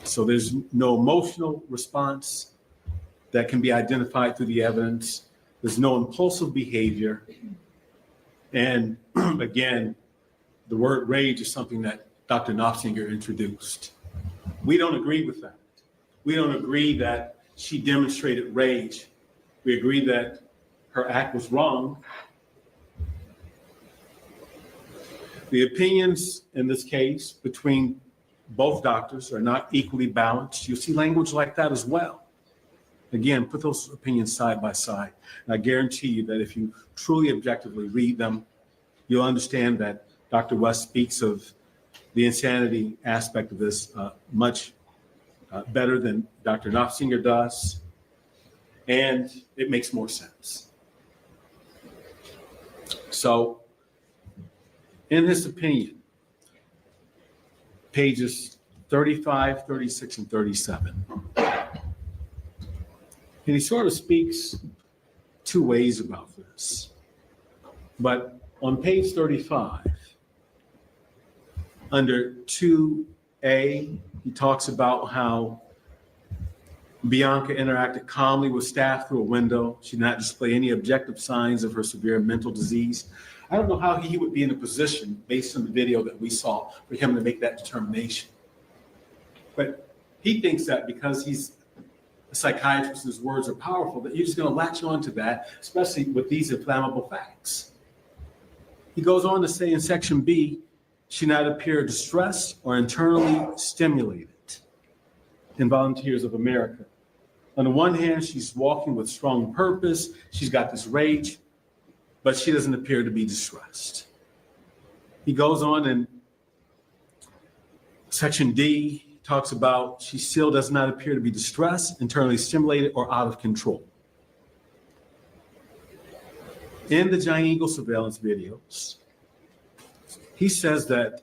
So there's no emotional response that can be identified through the evidence. There's no impulsive behavior. And again, the word rage is something that Dr. Knopfsinger introduced. We don't agree with that. We don't agree that she demonstrated rage. We agree that her act was wrong. The opinions in this case between both doctors are not equally balanced. You'll see language like that as well. Again, put those opinions side by side. And I guarantee you that if you truly objectively read them, you'll understand that Dr. West speaks of the insanity aspect of this much better than Dr. Knopfsinger does, and it makes more sense. So, in this opinion, pages 35, 36, and 37, and he sort of speaks two ways about this. But on page 35, under 2A, he talks about how Bionca interacted calmly with staff through a window. She did not display any objective signs of her severe mental disease. I don't know how he would be in a position, based on the video that we saw, for him to make that determination. But he thinks that because he's a psychiatrist and his words are powerful, that you're just going to latch on to that, especially with these inflammable facts. He goes on to say in section B, she not appear distressed or internally stimulated in Volunteers of America. On the one hand, she's walking with strong purpose. She's got this rage, but she doesn't appear to be distressed. He goes on in section D, talks about she still does not appear to be distressed, internally stimulated, or out of control. In the Giant Eagle surveillance videos, he says that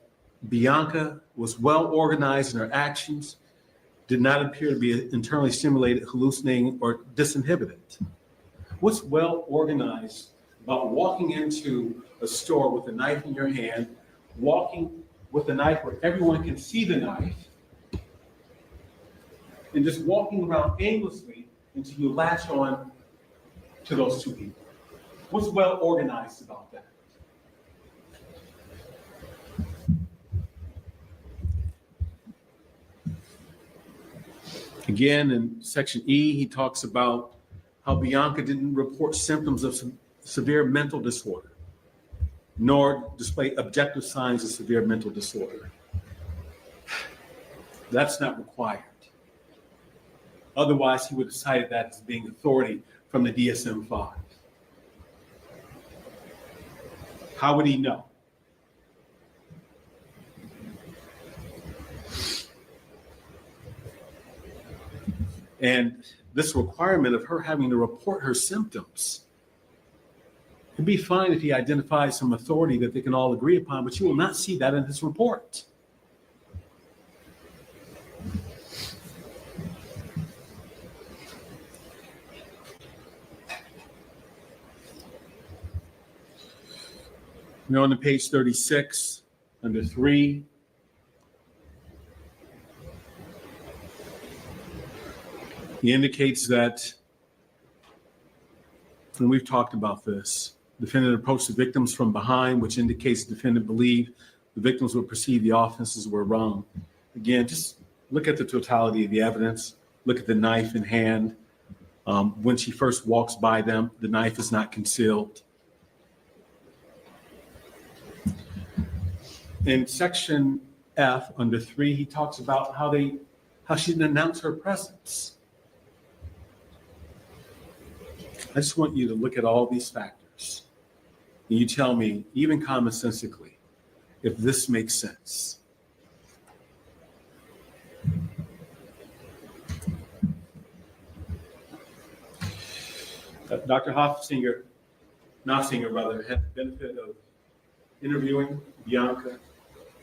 Bionca was well organized in her actions, did not appear to be internally stimulated, hallucinating, or disinhibited. What's well organized about walking into a store with a knife in your hand, walking with a knife where everyone can see the knife, and just walking around aimlessly until you latch on to those two people? What's well organized about that? Again, in section E, he talks about how Bionca didn't report symptoms of severe mental disorder, nor display objective signs of severe mental disorder. That's not required. Otherwise, he would have cited that as being authority from the DSM-5. How would he know? And this requirement of her having to report her symptoms, it'd be fine if he identifies some authority that they can all agree upon, but you will not see that in his report. We're on to page 36, under 3. He indicates that, and we've talked about this, defendant approached the victims from behind, which indicates the defendant believed the victims would perceive the offenses were wrong. Again, just look at the totality of the evidence. Look at the knife in hand. When she first walks by them, the knife is not concealed. In section F, under 3, he talks about how she didn't announce her presence. I just want you to look at all these factors. And you tell me, even commonsensically, if this makes sense. Dr. Nofsinger, had the benefit of interviewing Bionca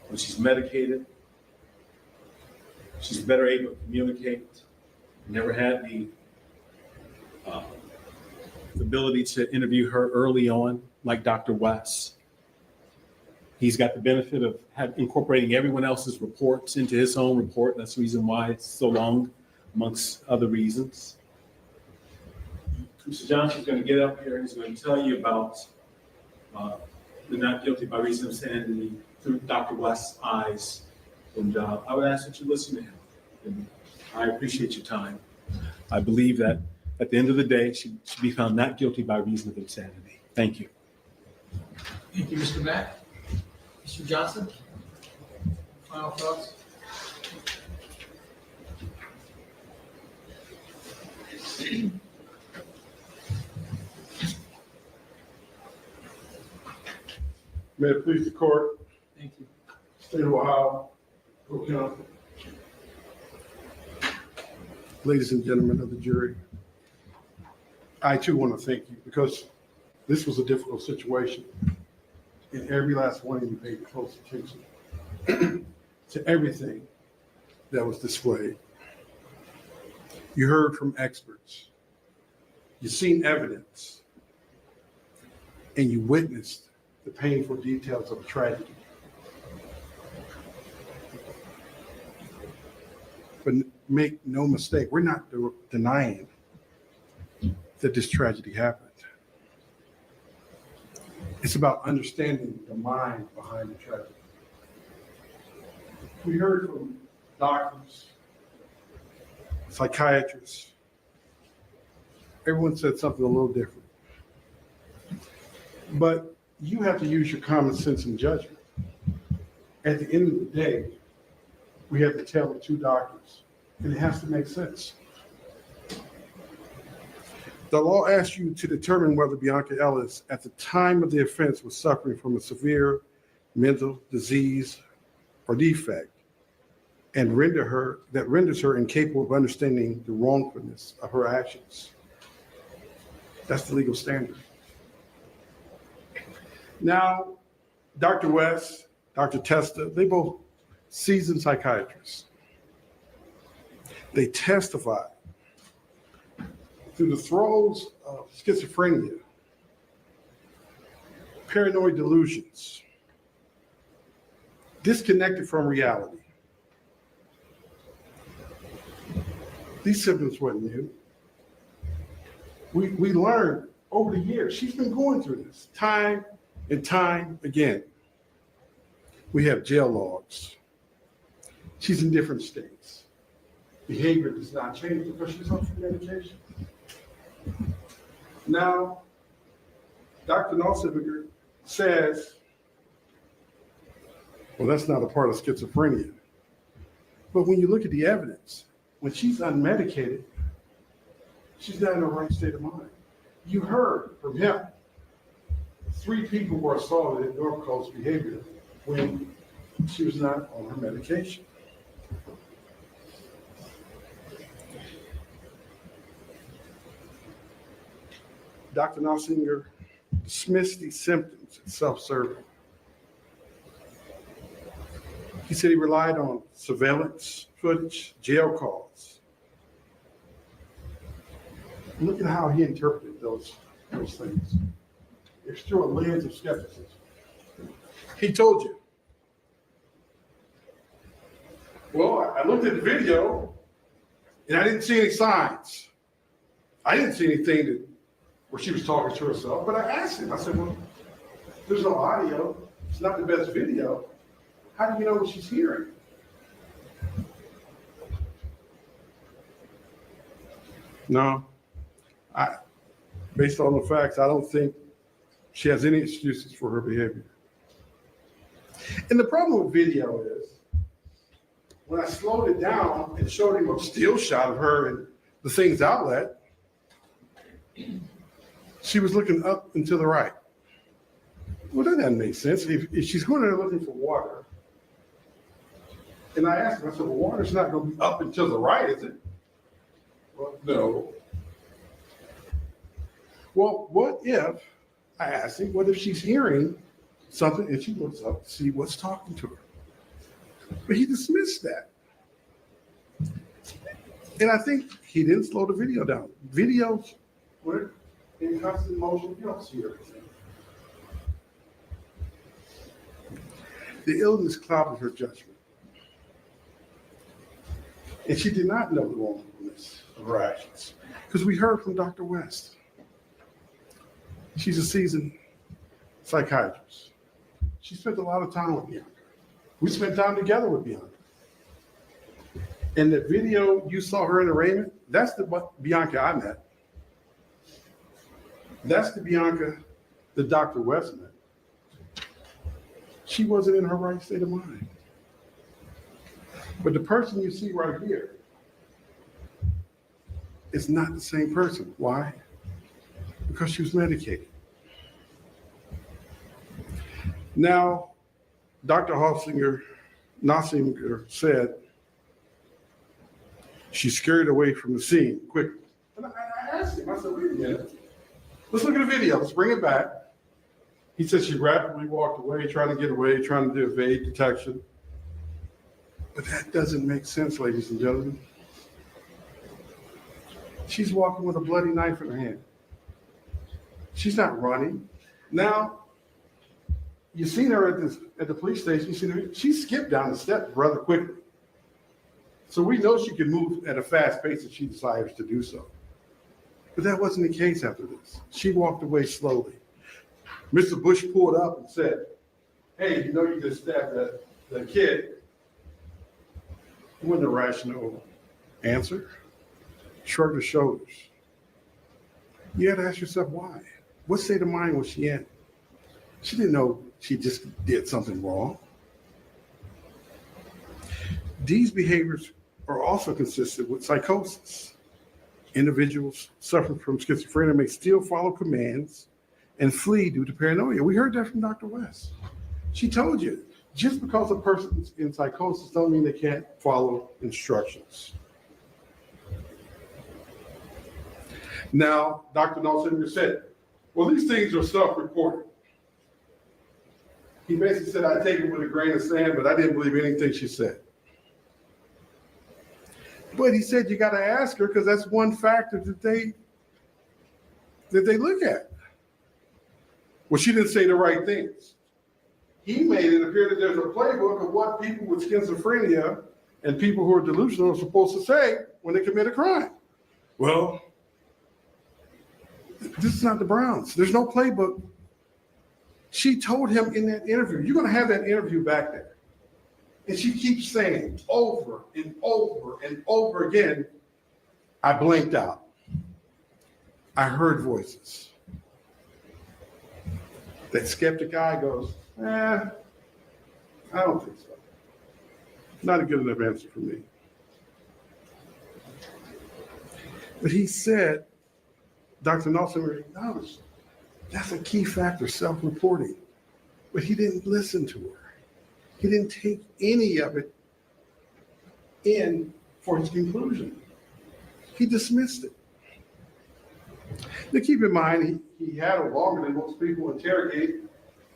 when she's medicated. She's better able to communicate. Never had the ability to interview her early on, like Dr. West. He's got the benefit of incorporating everyone else's reports into his own report. That's the reason why it's so long, amongst other reasons. Mr. Johnson's going to get up here and he's going to tell you about the not guilty by reason of insanity through Dr. West's eyes. And I would ask that you listen to him. And I appreciate your time. I believe that at the end of the day, she should be found not guilty by reason of insanity. Thank you. Thank you, Mr. Mack. Mr. Johnson? Final thoughts? May it please the court, Thank you. State of Ohio, Cook County. Ladies and gentlemen of the jury, I too want to thank you because this was a difficult situation. And every last one of you paid close attention to everything that was displayed. You heard from experts. You've seen evidence. And you witnessed the painful details of a tragedy. But make no mistake, we're not denying that this tragedy happened. It's about understanding the mind behind the tragedy. We heard from doctors, psychiatrists. Everyone said something a little different. But you have to use your common sense and judgment. At the end of the day, we have to tell the two doctors, and it has to make sense. The law asks you to determine whether Bionca Ellis, at the time of the offense, was suffering from a severe mental disease or defect, and renders her incapable of understanding the wrongfulness of her actions. That's the legal standard. Now, Dr. West, Dr. Testa, they both seasoned psychiatrists. They testified through the throes of schizophrenia, paranoid delusions, disconnected from reality. These symptoms weren't new. We learned over the years, she's been going through this time and time again. We have jail logs. She's in different states. Behavior does not change because she's on medication. Now, Dr. Nofsinger says, well, that's not a part of schizophrenia. But when you look at the evidence, when she's unmedicated, she's not in the right state of mind. You heard from him, 3 people were assaulted at North Coast behavior when she was not on her medication. Dr. Nofsinger dismissed these symptoms as self-serving. He said he relied on surveillance footage, jail calls. Look at how he interpreted those things. There's still a lens of skepticism. He told you, well, I looked at the video and I didn't see any signs. I didn't see anything where she was talking to herself, but I asked him, I said, well, there's no audio. It's not the best video. How do you know what she's hearing? No, based on the facts, I don't think she has any excuses for her behavior. And the problem with video is, when I slowed it down and showed him a still shot of her in the thing's outlet, She was looking up and to the right. Well, that doesn't make sense. If she's going there looking for water, and I asked her, I said, well, water's not going to be up and to the right, is it? Well, no. Well, what if, I asked him, what if she's hearing something and she looks up to see what's talking to her? But he dismissed that. And I think he didn't slow the video down. Videos, were in constant motion, you don't see everything. The illness clouded her judgment. And she did not know the wrongfulness of her actions. Because we heard from Dr. West. She's a seasoned psychiatrist. She spent a lot of time with Bionca. We spent time together with Bionca. And the video you saw her in arraignment, that's the Bionca I met. That's the Bionca that Dr. West met. She wasn't in her right state of mind. But the person you see right here is not the same person. Why? Because she was medicated. Now, Dr. Nossinger said she scurried away from the scene quickly. And I asked him, I said, wait a minute. Let's look at the video. Let's bring it back. He said she rapidly walked away, trying to get away, trying to evade detection. But that doesn't make sense, ladies and gentlemen. She's walking with a bloody knife in her hand. She's not running. Now, you've seen her at the police station. You see her, she skipped down the steps rather quickly. So we know she can move at a fast pace if she desires to do so. But that wasn't the case after this. She walked away slowly. Mr. Bush pulled up and said, hey, you know you just stabbed that kid. It wasn't a rational answer. Shrugged her shoulders. You had to ask yourself why. What state of mind was she in? She didn't know she just did something wrong. These behaviors are also consistent with psychosis. Individuals suffering from schizophrenia may still follow commands and flee due to paranoia. We heard that from Dr. West. She told you, just because a person's in psychosis don't mean they can't follow instructions. Now, Dr. Nossinger said, well, these things are self-reported. He basically said, I take it with a grain of sand, but I didn't believe anything she said. But he said, you got to ask her because that's one factor that they look at. Well, she didn't say the right things. He made it appear that there's a playbook of what people with schizophrenia and people who are delusional are supposed to say when they commit a crime. Well, this is not the Browns. There's no playbook. She told him in that interview, you're going to have that interview back there. And she keeps saying over and over and over again, I blinked out. I heard voices. That skeptic guy goes, I don't think so. Not a good enough answer for me. But he said, Dr. Nossinger acknowledged, that's a key factor, self-reporting. But he didn't listen to her. He didn't take any of it in for his conclusion. He dismissed it. Now keep in mind, he had her longer than most people interrogate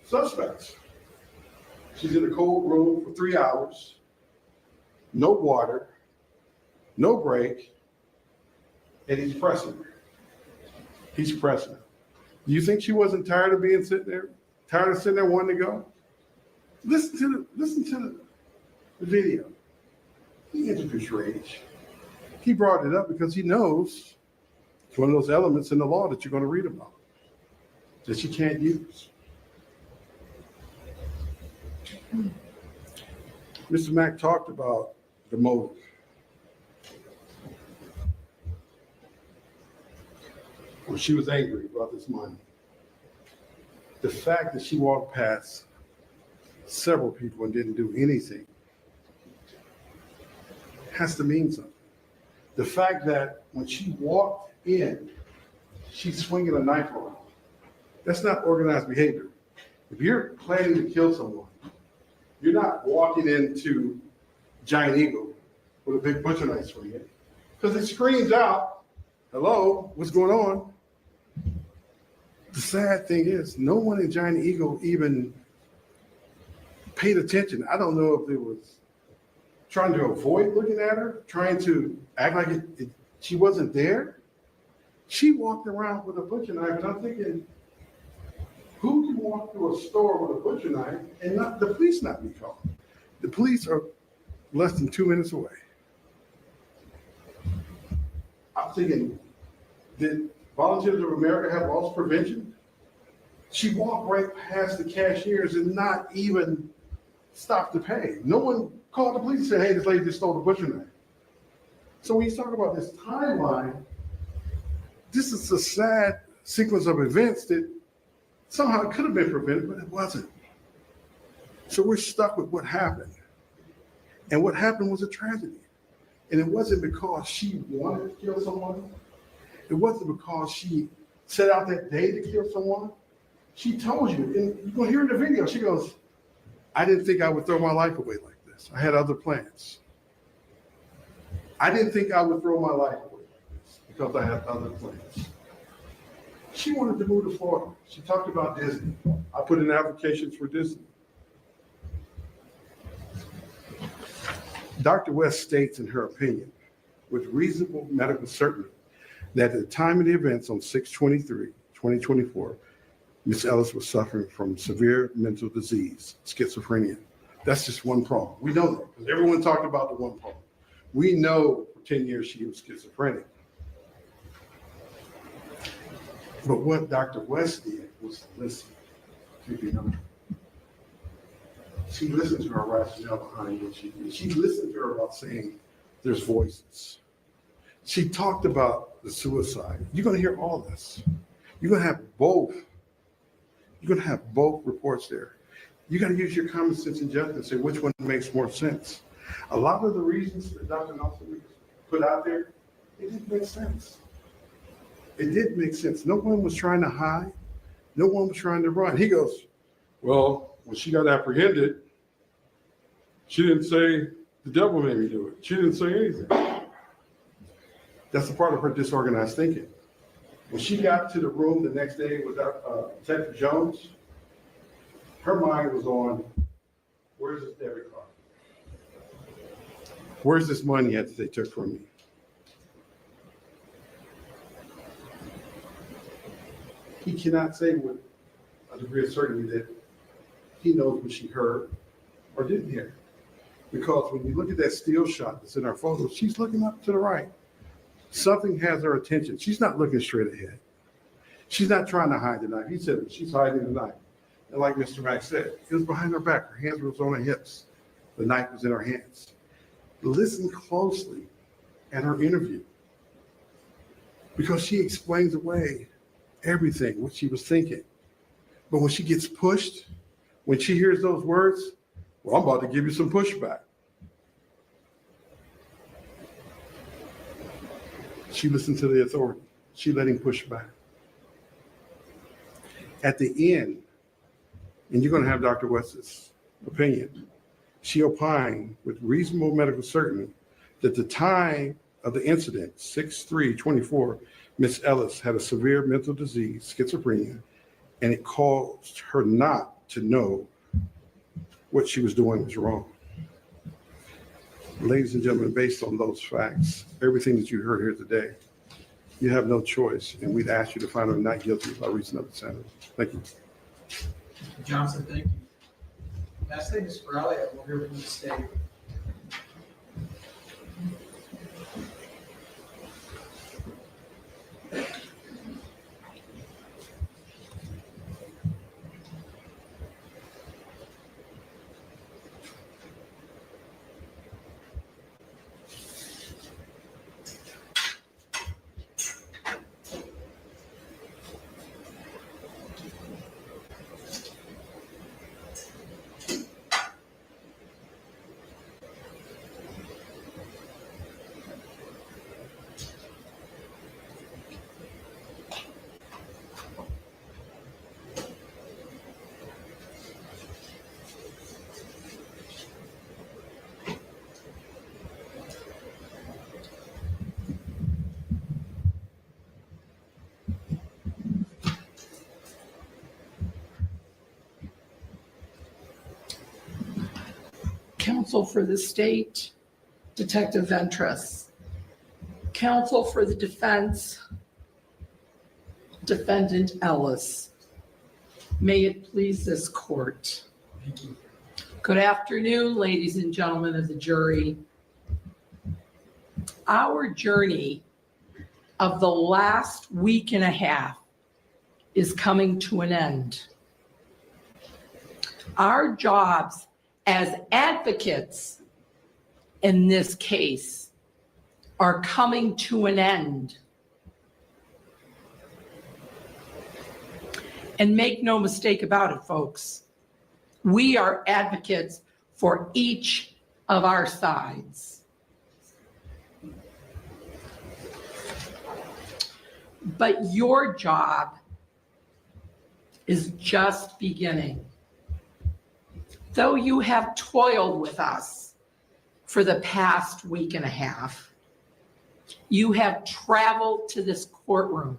suspects. She's in a cold room for 3 hours, no water, no break, and he's pressing her. He's pressing her. Do you think she wasn't tired of sitting there wanting to go? Listen to the video. He introduced rage. He brought it up because he knows it's one of those elements in the law that you're going to read about that you can't use. Mr. Mack talked about the motive. When she was angry about this money, the fact that she walked past several people and didn't do anything has to mean something. The fact that when she walked in, she's swinging a knife around. That's not organized behavior. If you're planning to kill someone, you're not walking into Giant Eagle with a big butcher knife swinging, because it screams out, hello, what's going on? The sad thing is, no one in Giant Eagle even paid attention. I don't know if it was trying to avoid looking at her, trying to act like she wasn't there. She walked around with a butcher knife, and I'm thinking, who can walk through a store with a butcher knife and not the police not be called? The police are less than 2 minutes away. I'm thinking, did Volunteers of America have loss prevention? She walked right past the cashiers and not even stop to pay. No one called the police and said, hey, this lady just stole the butcher knife. So when you talk about this timeline, this is a sad sequence of events that somehow it could have been prevented, but it wasn't. So we're stuck with what happened. And what happened was a tragedy. And it wasn't because she wanted to kill someone. It wasn't because she set out that day to kill someone. She told you, and you're gonna hear in the video, she goes, I didn't think I would throw my life away like this. I had other plans. I didn't think I would throw my life away like this because I had other plans. She wanted to move to Florida. She talked about Disney. I put in applications for Disney. Dr. West states in her opinion, with reasonable medical certainty, that at the time of the events on 6/23/2024, Ms. Ellis was suffering from severe mental disease, schizophrenia. That's just one problem. We know that because everyone talked about the one problem. We know for 10 years she was schizophrenic. But what Dr. West did was to listen to Bionca. She listened to her rationale behind what she did. She listened to her about saying there's voices. She talked about the suicide. You're going to hear all this. You're going to have both. You're going to have both reports there. You got to use your common sense and judgment and say which one makes more sense. A lot of the reasons that Dr. Nelson put out there, it didn't make sense. It did make sense. No one was trying to hide. No one was trying to run. He goes, well, when she got apprehended, she didn't say the devil made me do it. She didn't say anything. That's a part of her disorganized thinking. When she got to the room the next day with Detective Jones, her mind was on, where's this debit card? Where's this money that they took from me? He cannot say with a degree of certainty that he knows what she heard or didn't hear. Because when you look at that still shot that's in our photo, she's looking up to the right. Something has her attention. She's not looking straight ahead. She's not trying to hide the knife. He said she's hiding the knife. And like Mr. Mack said, it was behind her back. Her hands were on her hips. The knife was in her hands. Listen closely at her interview, because she explains away everything, what she was thinking. But when she gets pushed, when she hears those words, well, I'm about to give you some pushback. She listened to the authority. She let him push back. At the end, and you're going to have Dr. West's opinion, she opined with reasonable medical certainty that the time of the incident, 6/3/24, Ms. Ellis had a severe mental disease, schizophrenia, and it caused her not to know what she was doing was wrong. Ladies and gentlemen, based on those facts, everything that you heard here today, you have no choice, and we'd ask you to find her not guilty by reason of insanity. Thank you. Mr. Johnson, thank you. Lastly, Ms. Morales, I will hear from the state. Counsel for the state, Detective Ventris. Counsel for the defense, Defendant Ellis. May it please this court. Thank you. Good afternoon, ladies and gentlemen of the jury. Our journey of the last week and a half is coming to an end. Our jobs as advocates in this case are coming to an end. And make no mistake about it, folks, we are advocates for each of our sides. But your job is just beginning. Though you have toiled with us for the past week and a half, you have traveled to this courtroom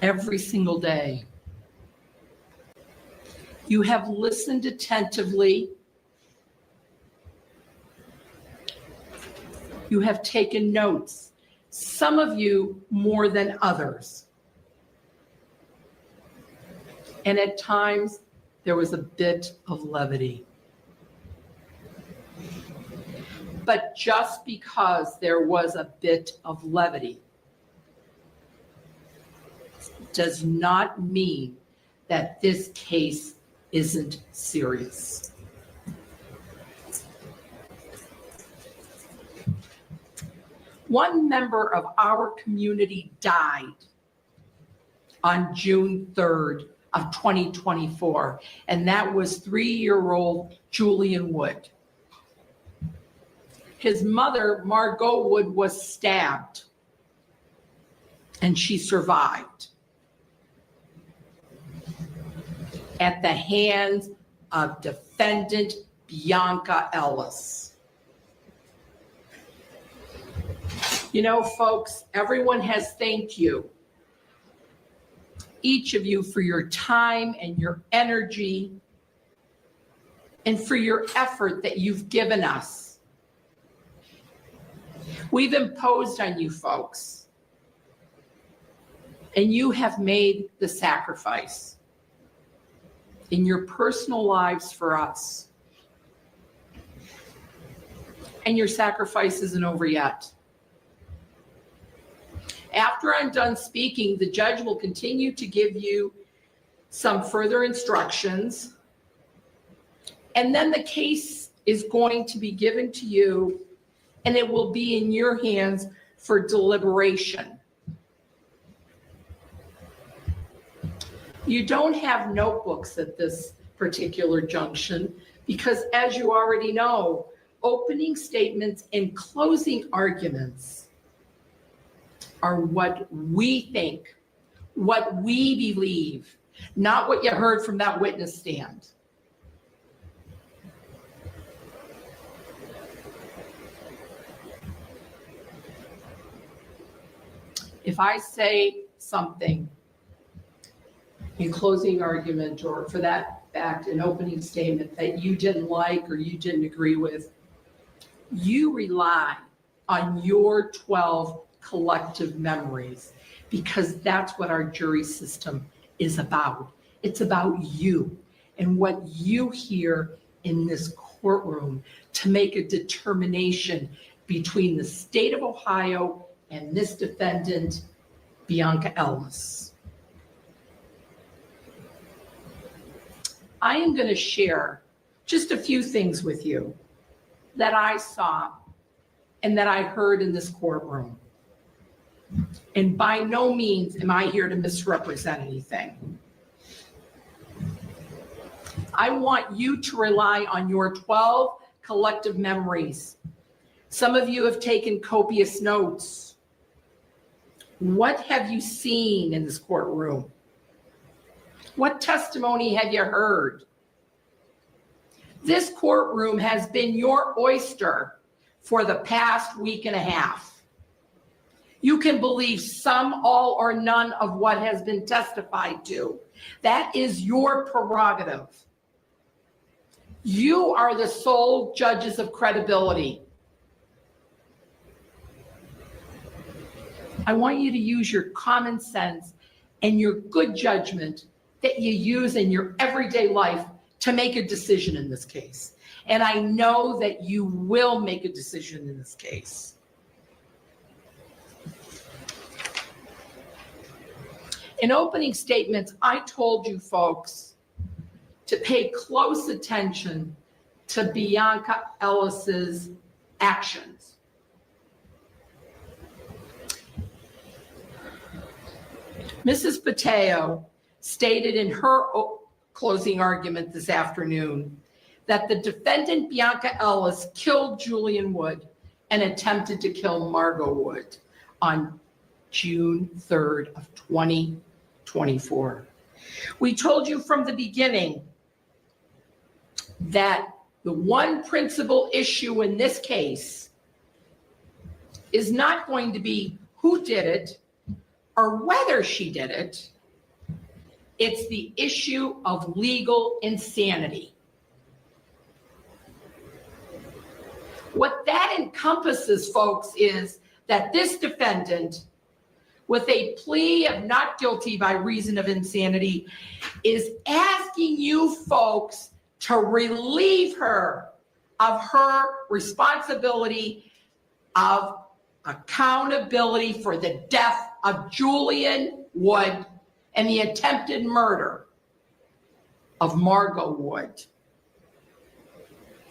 every single day. You have listened attentively. You have taken notes, some of you more than others. And at times, there was a bit of levity. But just because there was a bit of levity does not mean that this case isn't serious. One member of our community died on June 3rd of 2024, and that was 3-year-old Julian Wood. His mother, Margot Wood, was stabbed, and she survived at the hands of defendant Bionca Ellis. You know, folks, everyone has thanked you, each of you, for your time and your energy and for your effort that you've given us. We've imposed on you, folks, and you have made the sacrifice in your personal lives for us. And your sacrifice isn't over yet. After I'm done speaking, the judge will continue to give you some further instructions, and then the case is going to be given to you, and it will be in your hands for deliberation. You don't have notebooks at this particular junction because, as you already know, opening statements and closing arguments are what we think, what we believe, not what you heard from that witness stand. If I say something in closing argument, or for that fact, an opening statement that you didn't like or you didn't agree with, you rely on your 12 collective memories, because that's what our jury system is about. It's about you and what you hear in this courtroom to make a determination between the state of Ohio and this defendant, Bionca Ellis. I am going to share just a few things with you that I saw and that I heard in this courtroom. And by no means am I here to misrepresent anything. I want you to rely on your 12 collective memories. Some of you have taken copious notes. What have you seen in this courtroom? What testimony have you heard? This courtroom has been your oyster for the past week and a half. You can believe some, all, or none of what has been testified to. That is your prerogative. You are the sole judges of credibility. I want you to use your common sense and your good judgment that you use in your everyday life to make a decision in this case. And I know that you will make a decision in this case. In opening statements, I told you folks to pay close attention to Bionca Ellis's actions. Mrs. Pateo stated in her closing argument this afternoon that the defendant Bionca Ellis killed Julian Wood and attempted to kill Margot Wood on June 3rd of 2024. We told you from the beginning that the one principal issue in this case is not going to be who did it or whether she did it. It's the issue of legal insanity. What that encompasses, folks, is that this defendant, with a plea of not guilty by reason of insanity, is asking you folks to relieve her of her responsibility of accountability for the death of Julian Wood and the attempted murder of Margot Wood.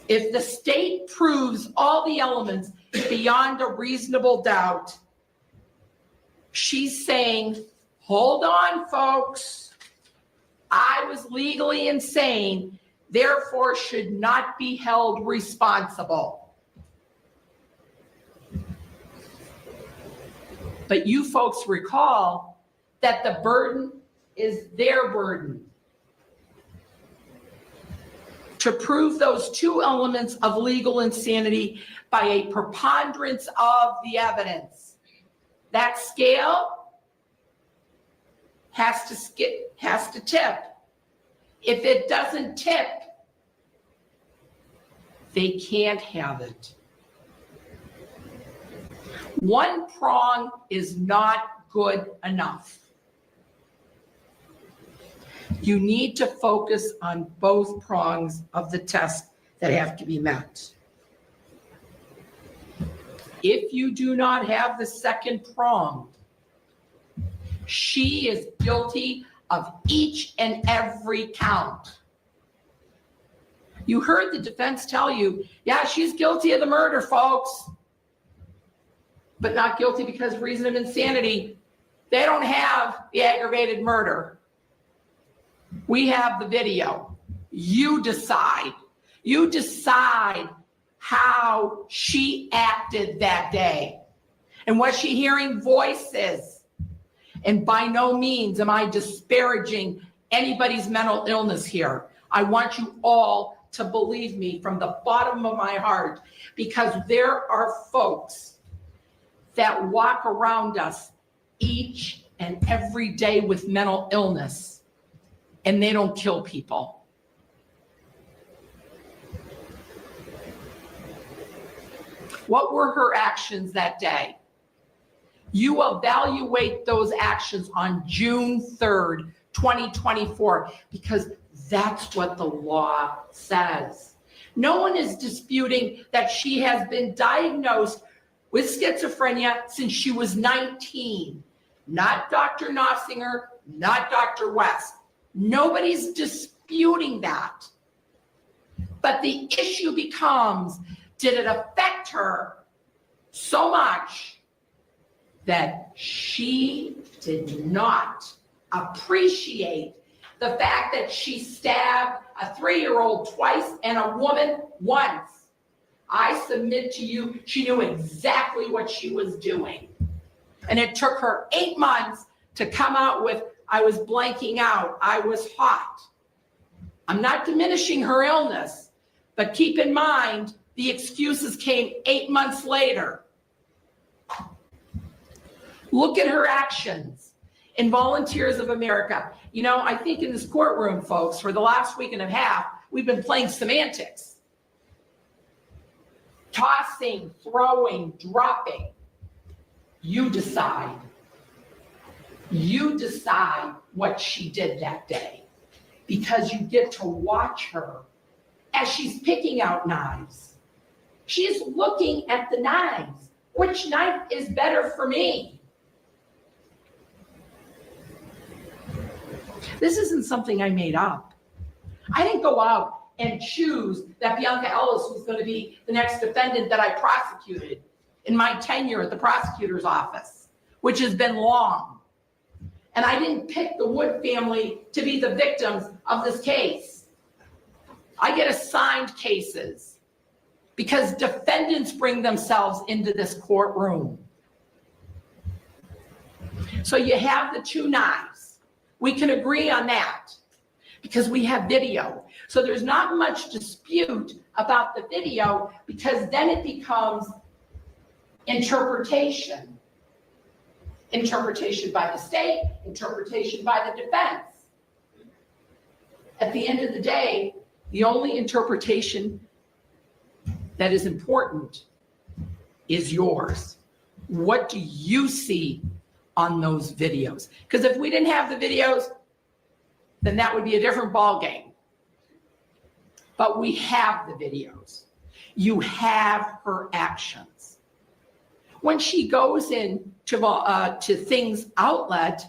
If the state proves all the elements beyond a reasonable doubt, she's saying, hold on, folks. I was legally insane, therefore should not be held responsible. But you folks recall that the burden is their burden to prove those two elements of legal insanity by a preponderance of the evidence. That scale has to tip. If it doesn't tip, they can't have it. One prong is not good enough. You need to focus on both prongs of the test that have to be met. If you do not have the second prong, she is guilty of each and every count. You heard the defense tell you, yeah, she's guilty of the murder, folks, but not guilty because of reason of insanity. They don't have the aggravated murder. We have the video. You decide. You decide how she acted that day. And was she hearing voices? And by no means am I disparaging anybody's mental illness here. I want you all to believe me from the bottom of my heart, because there are folks that walk around us each and every day with mental illness, and they don't kill people. What were her actions that day? You evaluate those actions on June 3rd, 2024, because that's what the law says. No one is disputing that she has been diagnosed with schizophrenia since she was 19. Not Dr. Nossinger, not Dr. West. Nobody's disputing that. But the issue becomes, did it affect her so much that she did not appreciate the fact that she stabbed a 3-year-old twice and a woman once? I submit to you, she knew exactly what she was doing. And it took her 8 months to come out with, I was blanking out, I was hot. I'm not diminishing her illness, but keep in mind, the excuses came 8 months later. Look at her actions in Volunteers of America. You know, I think in this courtroom, folks, for the last week and a half, we've been playing semantics. Tossing, throwing, dropping. You decide. You decide what she did that day, because you get to watch her as she's picking out knives. She's looking at the knives. Which knife is better for me? This isn't something I made up. I didn't go out and choose that Bionca Ellis was going to be the next defendant that I prosecuted in my tenure at the prosecutor's office, which has been long. And I didn't pick the Wood family to be the victims of this case. I get assigned cases because defendants bring themselves into this courtroom. So you have the two knives. We can agree on that because we have video. So there's not much dispute about the video, because then it becomes interpretation. Interpretation by the state, interpretation by the defense. At the end of the day, the only interpretation that is important is yours. What do you see on those videos? Because if we didn't have the videos, then that would be a different ballgame. But we have the videos. You have her actions. When she goes in to Things Outlet,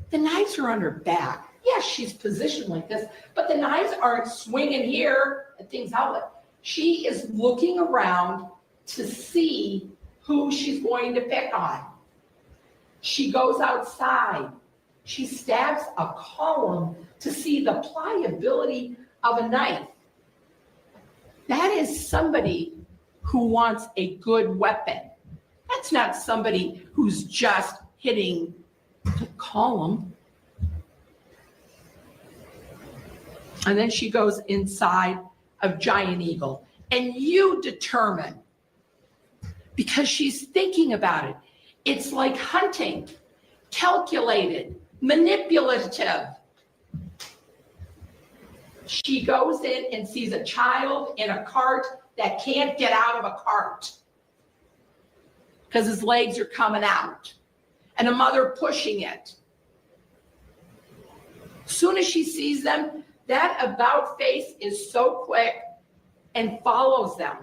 the knives are on her back. Yes, she's positioned like this, but the knives aren't swinging here at Things Outlet. She is looking around to see who she's going to pick on. She goes outside. She stabs a column to see the pliability of a knife. That is somebody who wants a good weapon. That's not somebody who's just hitting the column. And then she goes inside of Giant Eagle. And you determine, because she's thinking about it. It's like hunting, calculated, manipulative. She goes in and sees a child in a cart that can't get out of a cart because his legs are coming out, and a mother pushing it. Soon as she sees them, that about face is so quick and follows them.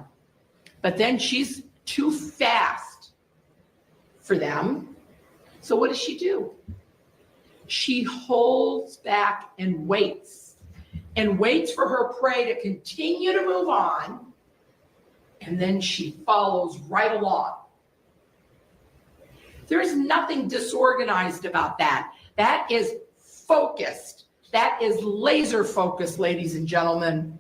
But then she's too fast for them. So what does she do? She holds back and waits for her prey to continue to move on. And then she follows right along. There's nothing disorganized about that. That is focused. That is laser focused, ladies and gentlemen.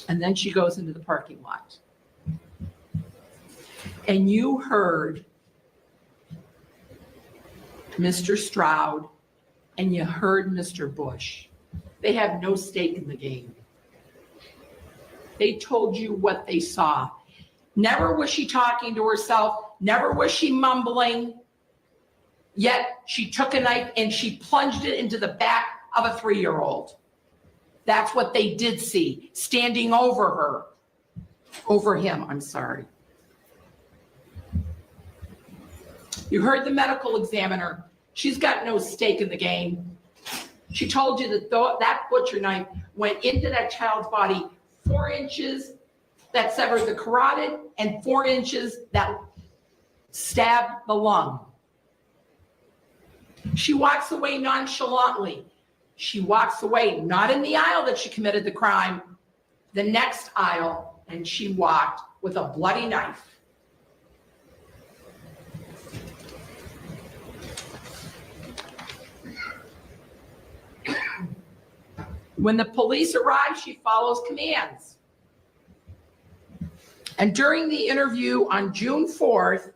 And then she goes into the parking lot. And you heard Mr. Stroud and you heard Mr. Bush. They have no stake in the game. They told you what they saw. Never was she talking to herself. Never was she mumbling. Yet she took a knife and she plunged it into the back of a 3-year-old. That's what they did see, standing over her. Over him, I'm sorry. You heard the medical examiner. She's got no stake in the game. She told you that that butcher knife went into that child's body 4 inches that severed the carotid and 4 inches that stabbed the lung. She walks away nonchalantly. She walks away, not in the aisle that she committed the crime, the next aisle, and she walked with a bloody knife. When the police arrive, she follows commands. And during the interview on June 4th,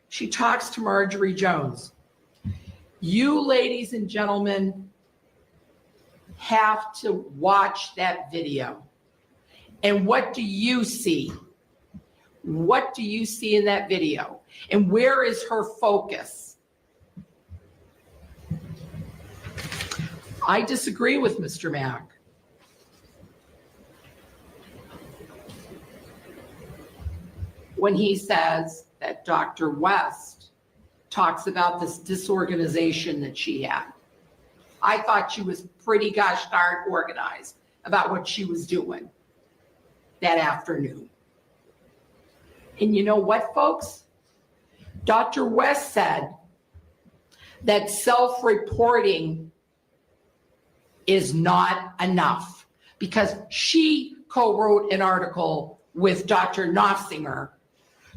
she talks to Marjorie Jones. You, ladies and gentlemen, have to watch that video. And what do you see? What do you see in that video? And where is her focus? I disagree with Mr. Mack. When he says that Dr. West talks about this disorganization that she had. I thought she was pretty gosh darn organized about what she was doing that afternoon. And you know what, folks? Dr. West said that self-reporting is not enough because she co-wrote an article with Dr. Knopfsinger,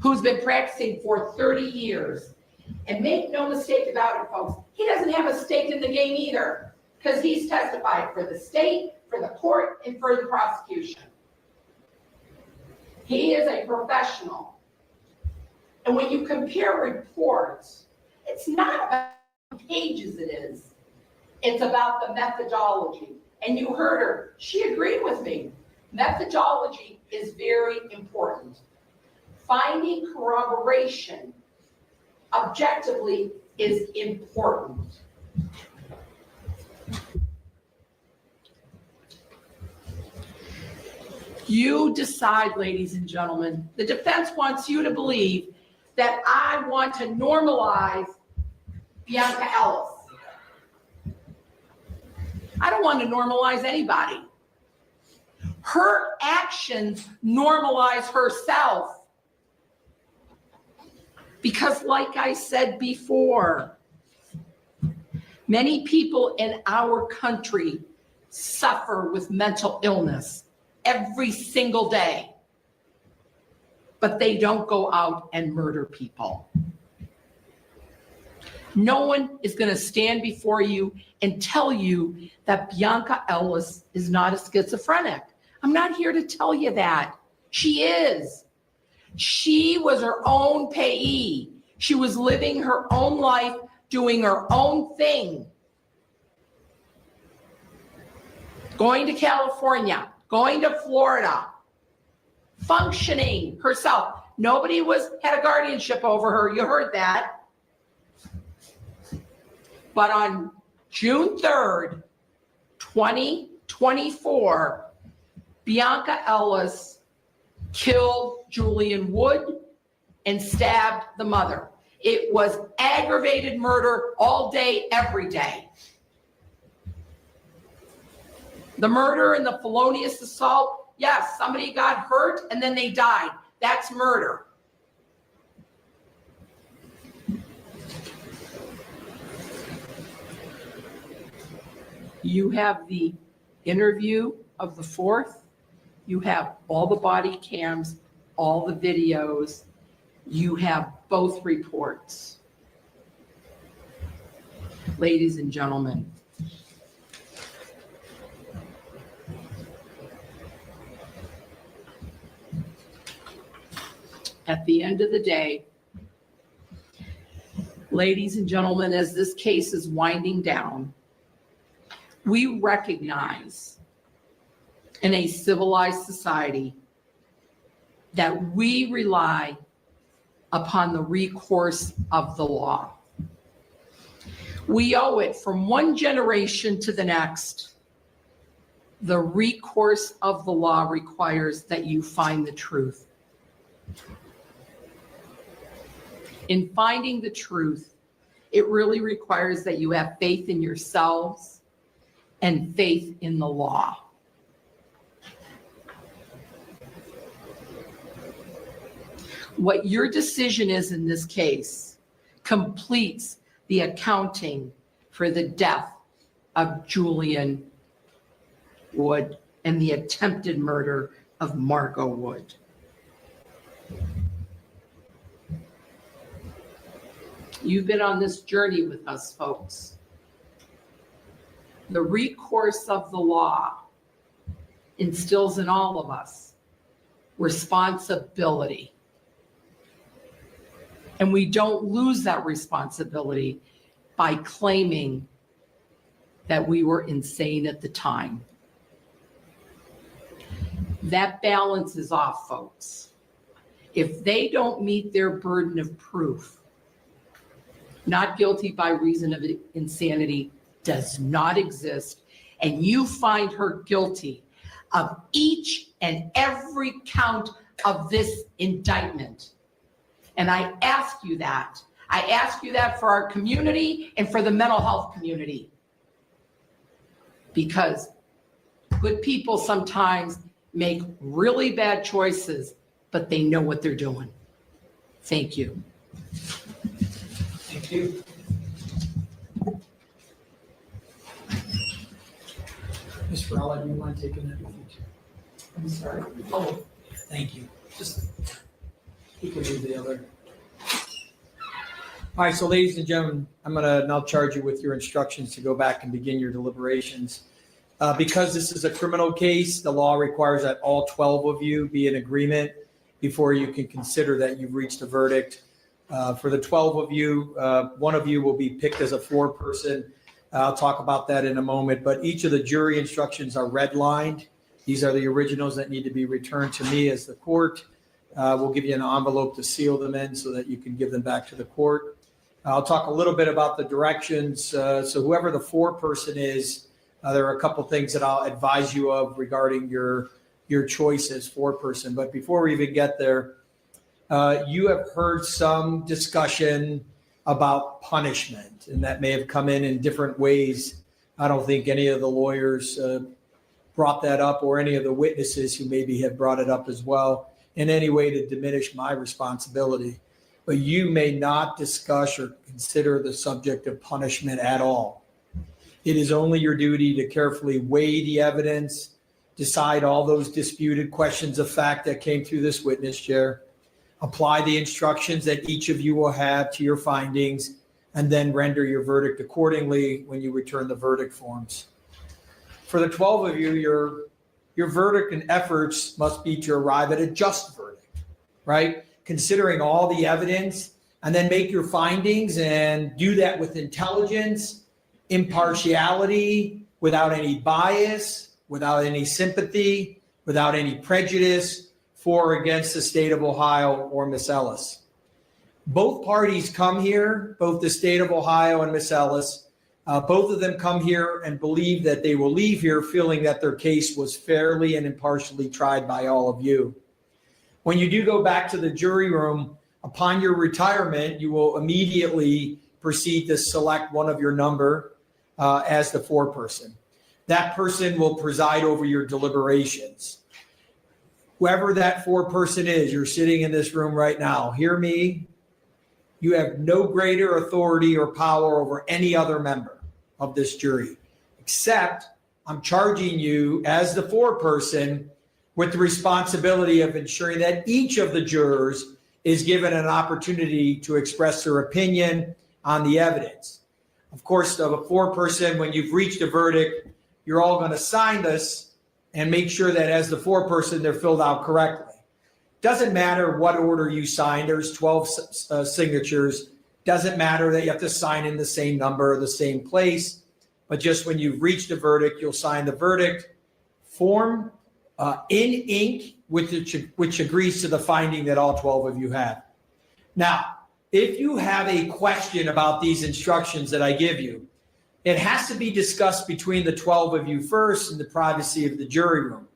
who's been practicing for 30 years. And make no mistake about it, folks, he doesn't have a stake in the game either, because he's testified for the state, for the court, and for the prosecution. He is a professional. And when you compare reports, it's not about how many pages it is. It's about the methodology. And you heard her, she agreed with me. Methodology is very important. Finding corroboration objectively is important. You decide, ladies and gentlemen. The defense wants you to believe that I want to normalize Bionca Ellis. I don't want to normalize anybody. Her actions normalize herself. Because like I said before, many people in our country suffer with mental illness every single day, but they don't go out and murder people. No one is going to stand before you and tell you that Bionca Ellis is not a schizophrenic. I'm not here to tell you that. She is. She was her own payee. She was living her own life, doing her own thing. Going to California, going to Florida, functioning herself. Nobody had a guardianship over her. You heard that. But on June 3rd, 2024, Bionca Ellis killed Julian Wood and stabbed the mother. It was aggravated murder all day, every day. The murder and the felonious assault, yes, somebody got hurt and then they died. That's murder. You have the interview of the 4th. You have all the body cams, all the videos. You have both reports. Ladies and gentlemen, at the end of the day, ladies and gentlemen, as this case is winding down, we recognize in a civilized society that we rely upon the recourse of the law. We owe it from one generation to the next. The recourse of the law requires that you find the truth. In finding the truth, it really requires that you have faith in yourselves and faith in the law. What your decision is in this case completes the accounting for the death of Julian Wood and the attempted murder of Margot Wood. You've been on this journey with us, folks. The recourse of the law instills in all of us responsibility. And we don't lose that responsibility by claiming that we were insane at the time. That balance is off, folks. If they don't meet their burden of proof, not guilty by reason of insanity does not exist, and you find her guilty of each and every count of this indictment. And I ask you that. I ask you that for our community and for the mental health community. Because good people sometimes make really bad choices, but they know what they're doing. Thank you. Thank you. Ms. Farrella, do you want to take a minute? I'm sorry. Oh, Thank you. Just, you can do the other. All right, so ladies and gentlemen, I'm going to now charge you with your instructions to go back and begin your deliberations. Because this is a criminal case, the law requires that all 12 of you be in agreement before you can consider that you've reached a verdict. For the 12 of you, one of you will be picked as a foreperson. I'll talk about that in a moment, but each of the jury instructions are redlined. These are the originals that need to be returned to me as the court. We'll give you an envelope to seal them in so that you can give them back to the court. I'll talk a little bit about the directions. So whoever the foreperson is, there are a couple things that I'll advise you of regarding your choice as foreperson. But before we even get there, you have heard some discussion about punishment, and that may have come in different ways. I don't think any of the lawyers brought that up, or any of the witnesses who maybe have brought it up as well, in any way to diminish my responsibility. But you may not discuss or consider the subject of punishment at all. It is only your duty to carefully weigh the evidence, decide all those disputed questions of fact that came through this witness chair, apply the instructions that each of you will have to your findings, and then render your verdict accordingly when you return the verdict forms. For the 12 of you, your verdict and efforts must be to arrive at a just verdict, right? Considering all the evidence, and then make your findings and do that with intelligence, impartiality, without any bias, without any sympathy, without any prejudice for or against the state of Ohio or Miss Ellis. Both parties come here, both the state of Ohio and Miss Ellis, both of them come here and believe that they will leave here feeling that their case was fairly and impartially tried by all of you. When you do go back to the jury room, upon your retirement, you will immediately proceed to select one of your number as the foreperson. That person will preside over your deliberations. Whoever that foreperson is, you're sitting in this room right now, hear me. You have no greater authority or power over any other member of this jury, except I'm charging you as the foreperson with the responsibility of ensuring that each of the jurors is given an opportunity to express their opinion on the evidence. Of course, the foreperson, when you've reached a verdict, you're all going to sign this and make sure that as the foreperson, they're filled out correctly. Doesn't matter what order you sign. There's 12 signatures. Doesn't matter that you have to sign in the same number or the same place. But just when you've reached a verdict, you'll sign the verdict form in ink, which agrees to the finding that all 12 of you have. Now, if you have a question about these instructions that I give you, it has to be discussed between the 12 of you first in the privacy of the jury room.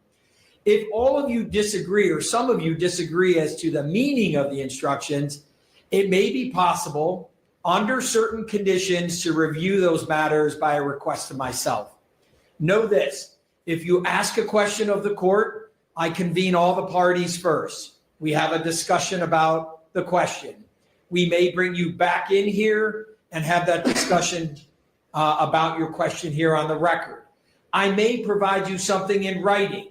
If all of you disagree, or some of you disagree as to the meaning of the instructions, it may be possible under certain conditions to review those matters by a request of myself. Know this, if you ask a question of the court, I convene all the parties first. We have a discussion about the question. We may bring you back in here and have that discussion about your question here on the record. I may provide you something in writing.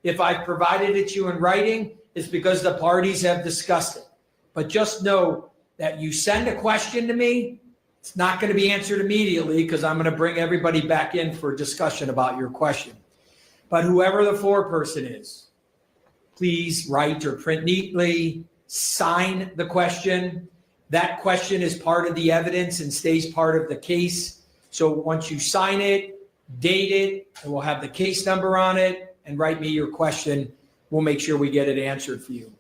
If I've provided it to you in writing, it's because the parties have discussed it. But just know that you send a question to me, it's not going to be answered immediately because I'm going to bring everybody back in for a discussion about your question. But whoever the foreperson is, please write or print neatly, sign the question. That question is part of the evidence and stays part of the case. So once you sign it, date it, and we'll have the case number on it, and write me your question. We'll make sure we get it answered for you.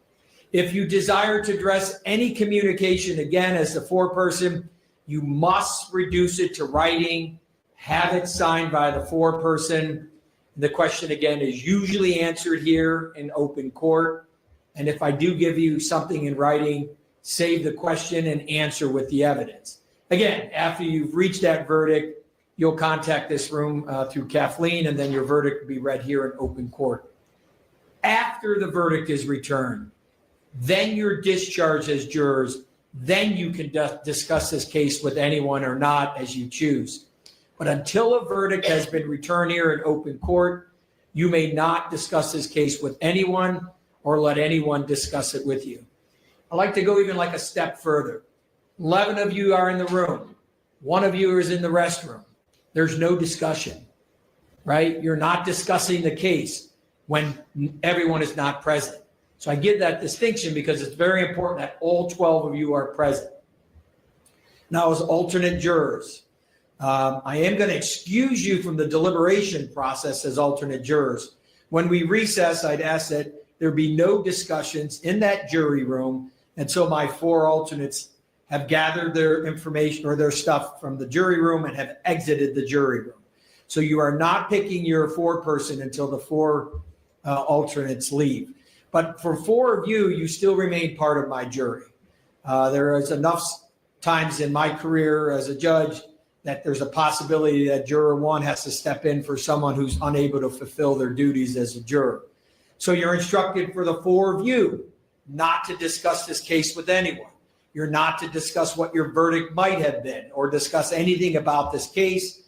If you desire to address any communication, again, as the foreperson, you must reduce it to writing, have it signed by the foreperson. The question, again, is usually answered here in open court. And if I do give you something in writing, save the question and answer with the evidence. Again, after you've reached that verdict, you'll contact this room through Kathleen, and then your verdict will be read here in open court. After the verdict is returned, then you're discharged as jurors. Then you can discuss this case with anyone or not as you choose. But until a verdict has been returned here in open court, you may not discuss this case with anyone or let anyone discuss it with you. I'd like to go even like a step further. 11 of you are in the room. 1 of you is in the restroom. There's no discussion, right? You're not discussing the case when everyone is not present. So I give that distinction because it's very important that all 12 of you are present. Now, as alternate jurors, I am going to excuse you from the deliberation process as alternate jurors. When we recess, I'd ask that there be no discussions in that jury room until my 4 alternates have gathered their information or their stuff from the jury room and have exited the jury room. So you are not picking your foreperson until the 4 alternates leave. But for 4 of you, you still remain part of my jury. There is enough times in my career as a judge that there's a possibility that juror 1 has to step in for someone who's unable to fulfill their duties as a juror. So you're instructed for the 4 of you not to discuss this case with anyone. You're not to discuss what your verdict might have been or discuss anything about this case.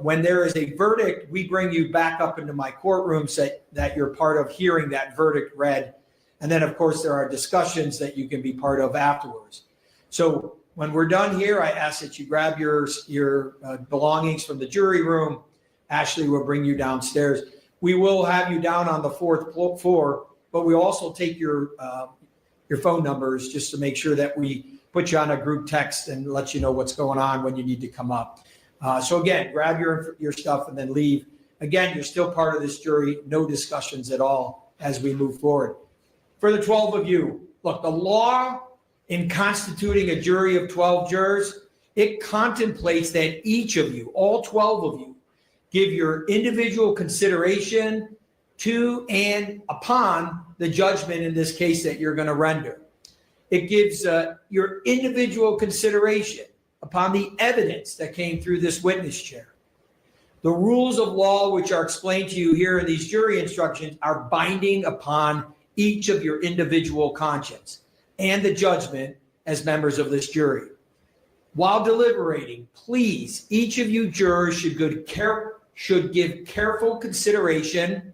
When there is a verdict, we bring you back up into my courtroom so that you're part of hearing that verdict read. And then, of course, there are discussions that you can be part of afterwards. So when we're done here, I ask that you grab your belongings from the jury room. Ashley will bring you downstairs. We will have you down on the 4th floor, but we also take your phone numbers just to make sure that we put you on a group text and let you know what's going on when you need to come up. So again, grab your stuff and then leave. Again, you're still part of this jury, no discussions at all as we move forward. For the 12 of you, look, the law in constituting a jury of 12 jurors, it contemplates that each of you, all 12 of you, give your individual consideration to and upon the judgment in this case that you're going to render. It gives your individual consideration upon the evidence that came through this witness chair. The rules of law, which are explained to you here in these jury instructions, are binding upon each of your individual conscience and the judgment as members of this jury. While deliberating, please, each of you jurors should give careful consideration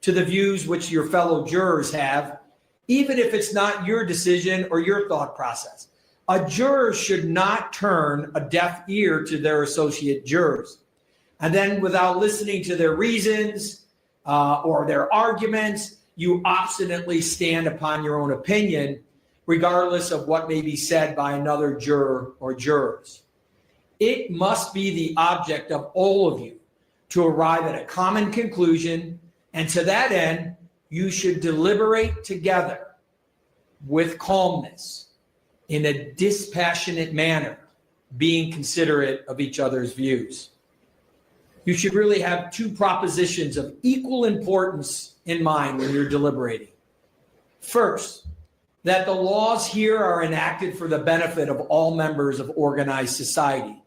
to the views which your fellow jurors have, even if it's not your decision or your thought process. A juror should not turn a deaf ear to their associate jurors. And then without listening to their reasons or their arguments, you obstinately stand upon your own opinion, regardless of what may be said by another juror or jurors. It must be the object of all of you to arrive at a common conclusion, and to that end, you should deliberate together with calmness in a dispassionate manner, being considerate of each other's views. You should really have 2 propositions of equal importance in mind when you're deliberating. First, that the laws here are enacted for the benefit of all members of organized society.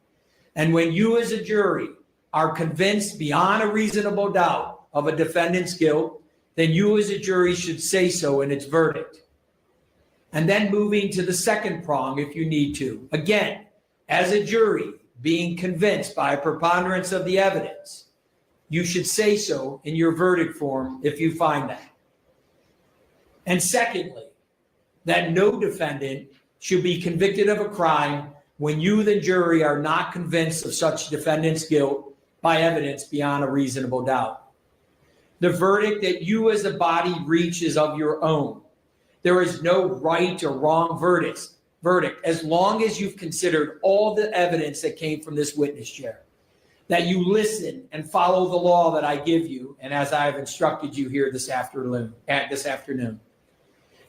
And when you as a jury are convinced beyond a reasonable doubt of a defendant's guilt, then you as a jury should say so in its verdict. And then moving to the second prong if you need to. Again, as a jury, being convinced by a preponderance of the evidence, you should say so in your verdict form if you find that. And secondly, that no defendant should be convicted of a crime when you, the jury, are not convinced of such defendant's guilt by evidence beyond a reasonable doubt. The verdict that you as a body reach is of your own. There is no right or wrong verdict as long as you've considered all the evidence that came from this witness chair, that you listen and follow the law that I give you, and as I have instructed you here this afternoon.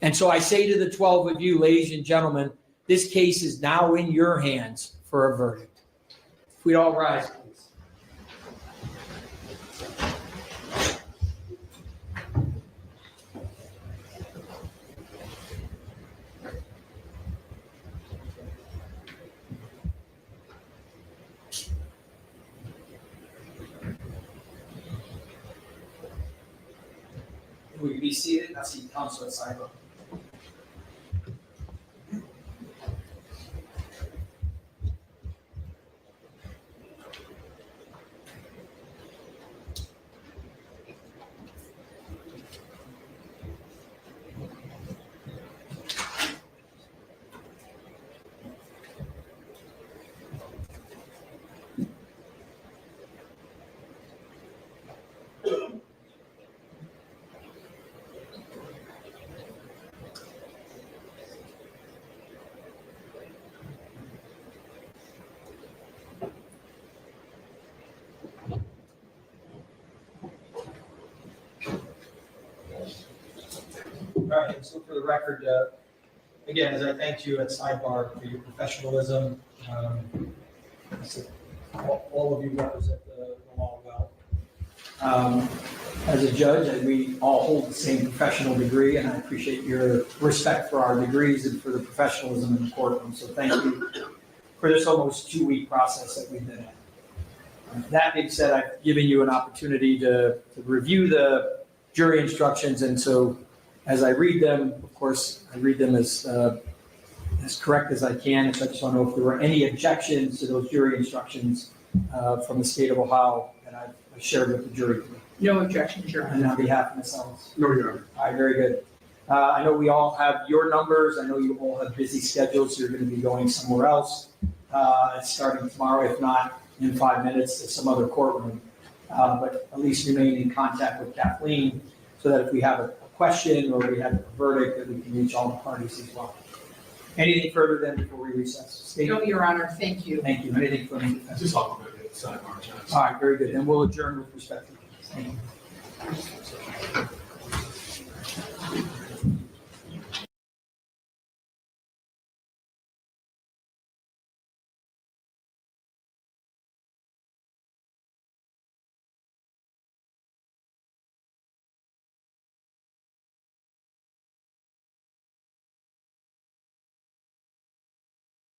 And so I say to the 12 of you, ladies and gentlemen, this case is now in your hands for a verdict. If we'd all rise, please. Will you be seated? I see Councilor Seibel. All right, so for the record, again, as I thanked you at sidebar for your professionalism, all of you represent the law well. As a judge, we all hold the same professional degree, and I appreciate your respect for our degrees and for the professionalism in the courtroom. So thank you for this almost 2-week process that we've been in. That being said, I've given you an opportunity to review the jury instructions, and so as I read them, of course, I read them as correct as I can. So I just want to know if there were any objections to those jury instructions from the state of Ohio that I've shared with the jury today. No objections, Your Honor. And on behalf of Ms. Ellis. No, Your Honor. All right, very good. I know we all have your numbers. I know you all have busy schedules, so you're going to be going somewhere else, starting tomorrow, if not in 5 minutes, to some other courtroom. But at least remain in contact with Kathleen so that if we have a question or we have a verdict, that we can reach all the parties as well. Anything further then before we recess? State? No, Your Honor, thank you. Thank you. Anything from the defense? Just talk about it, sidebar, Judge. All right, very good. Then we'll adjourn with respect to the case. Thank you.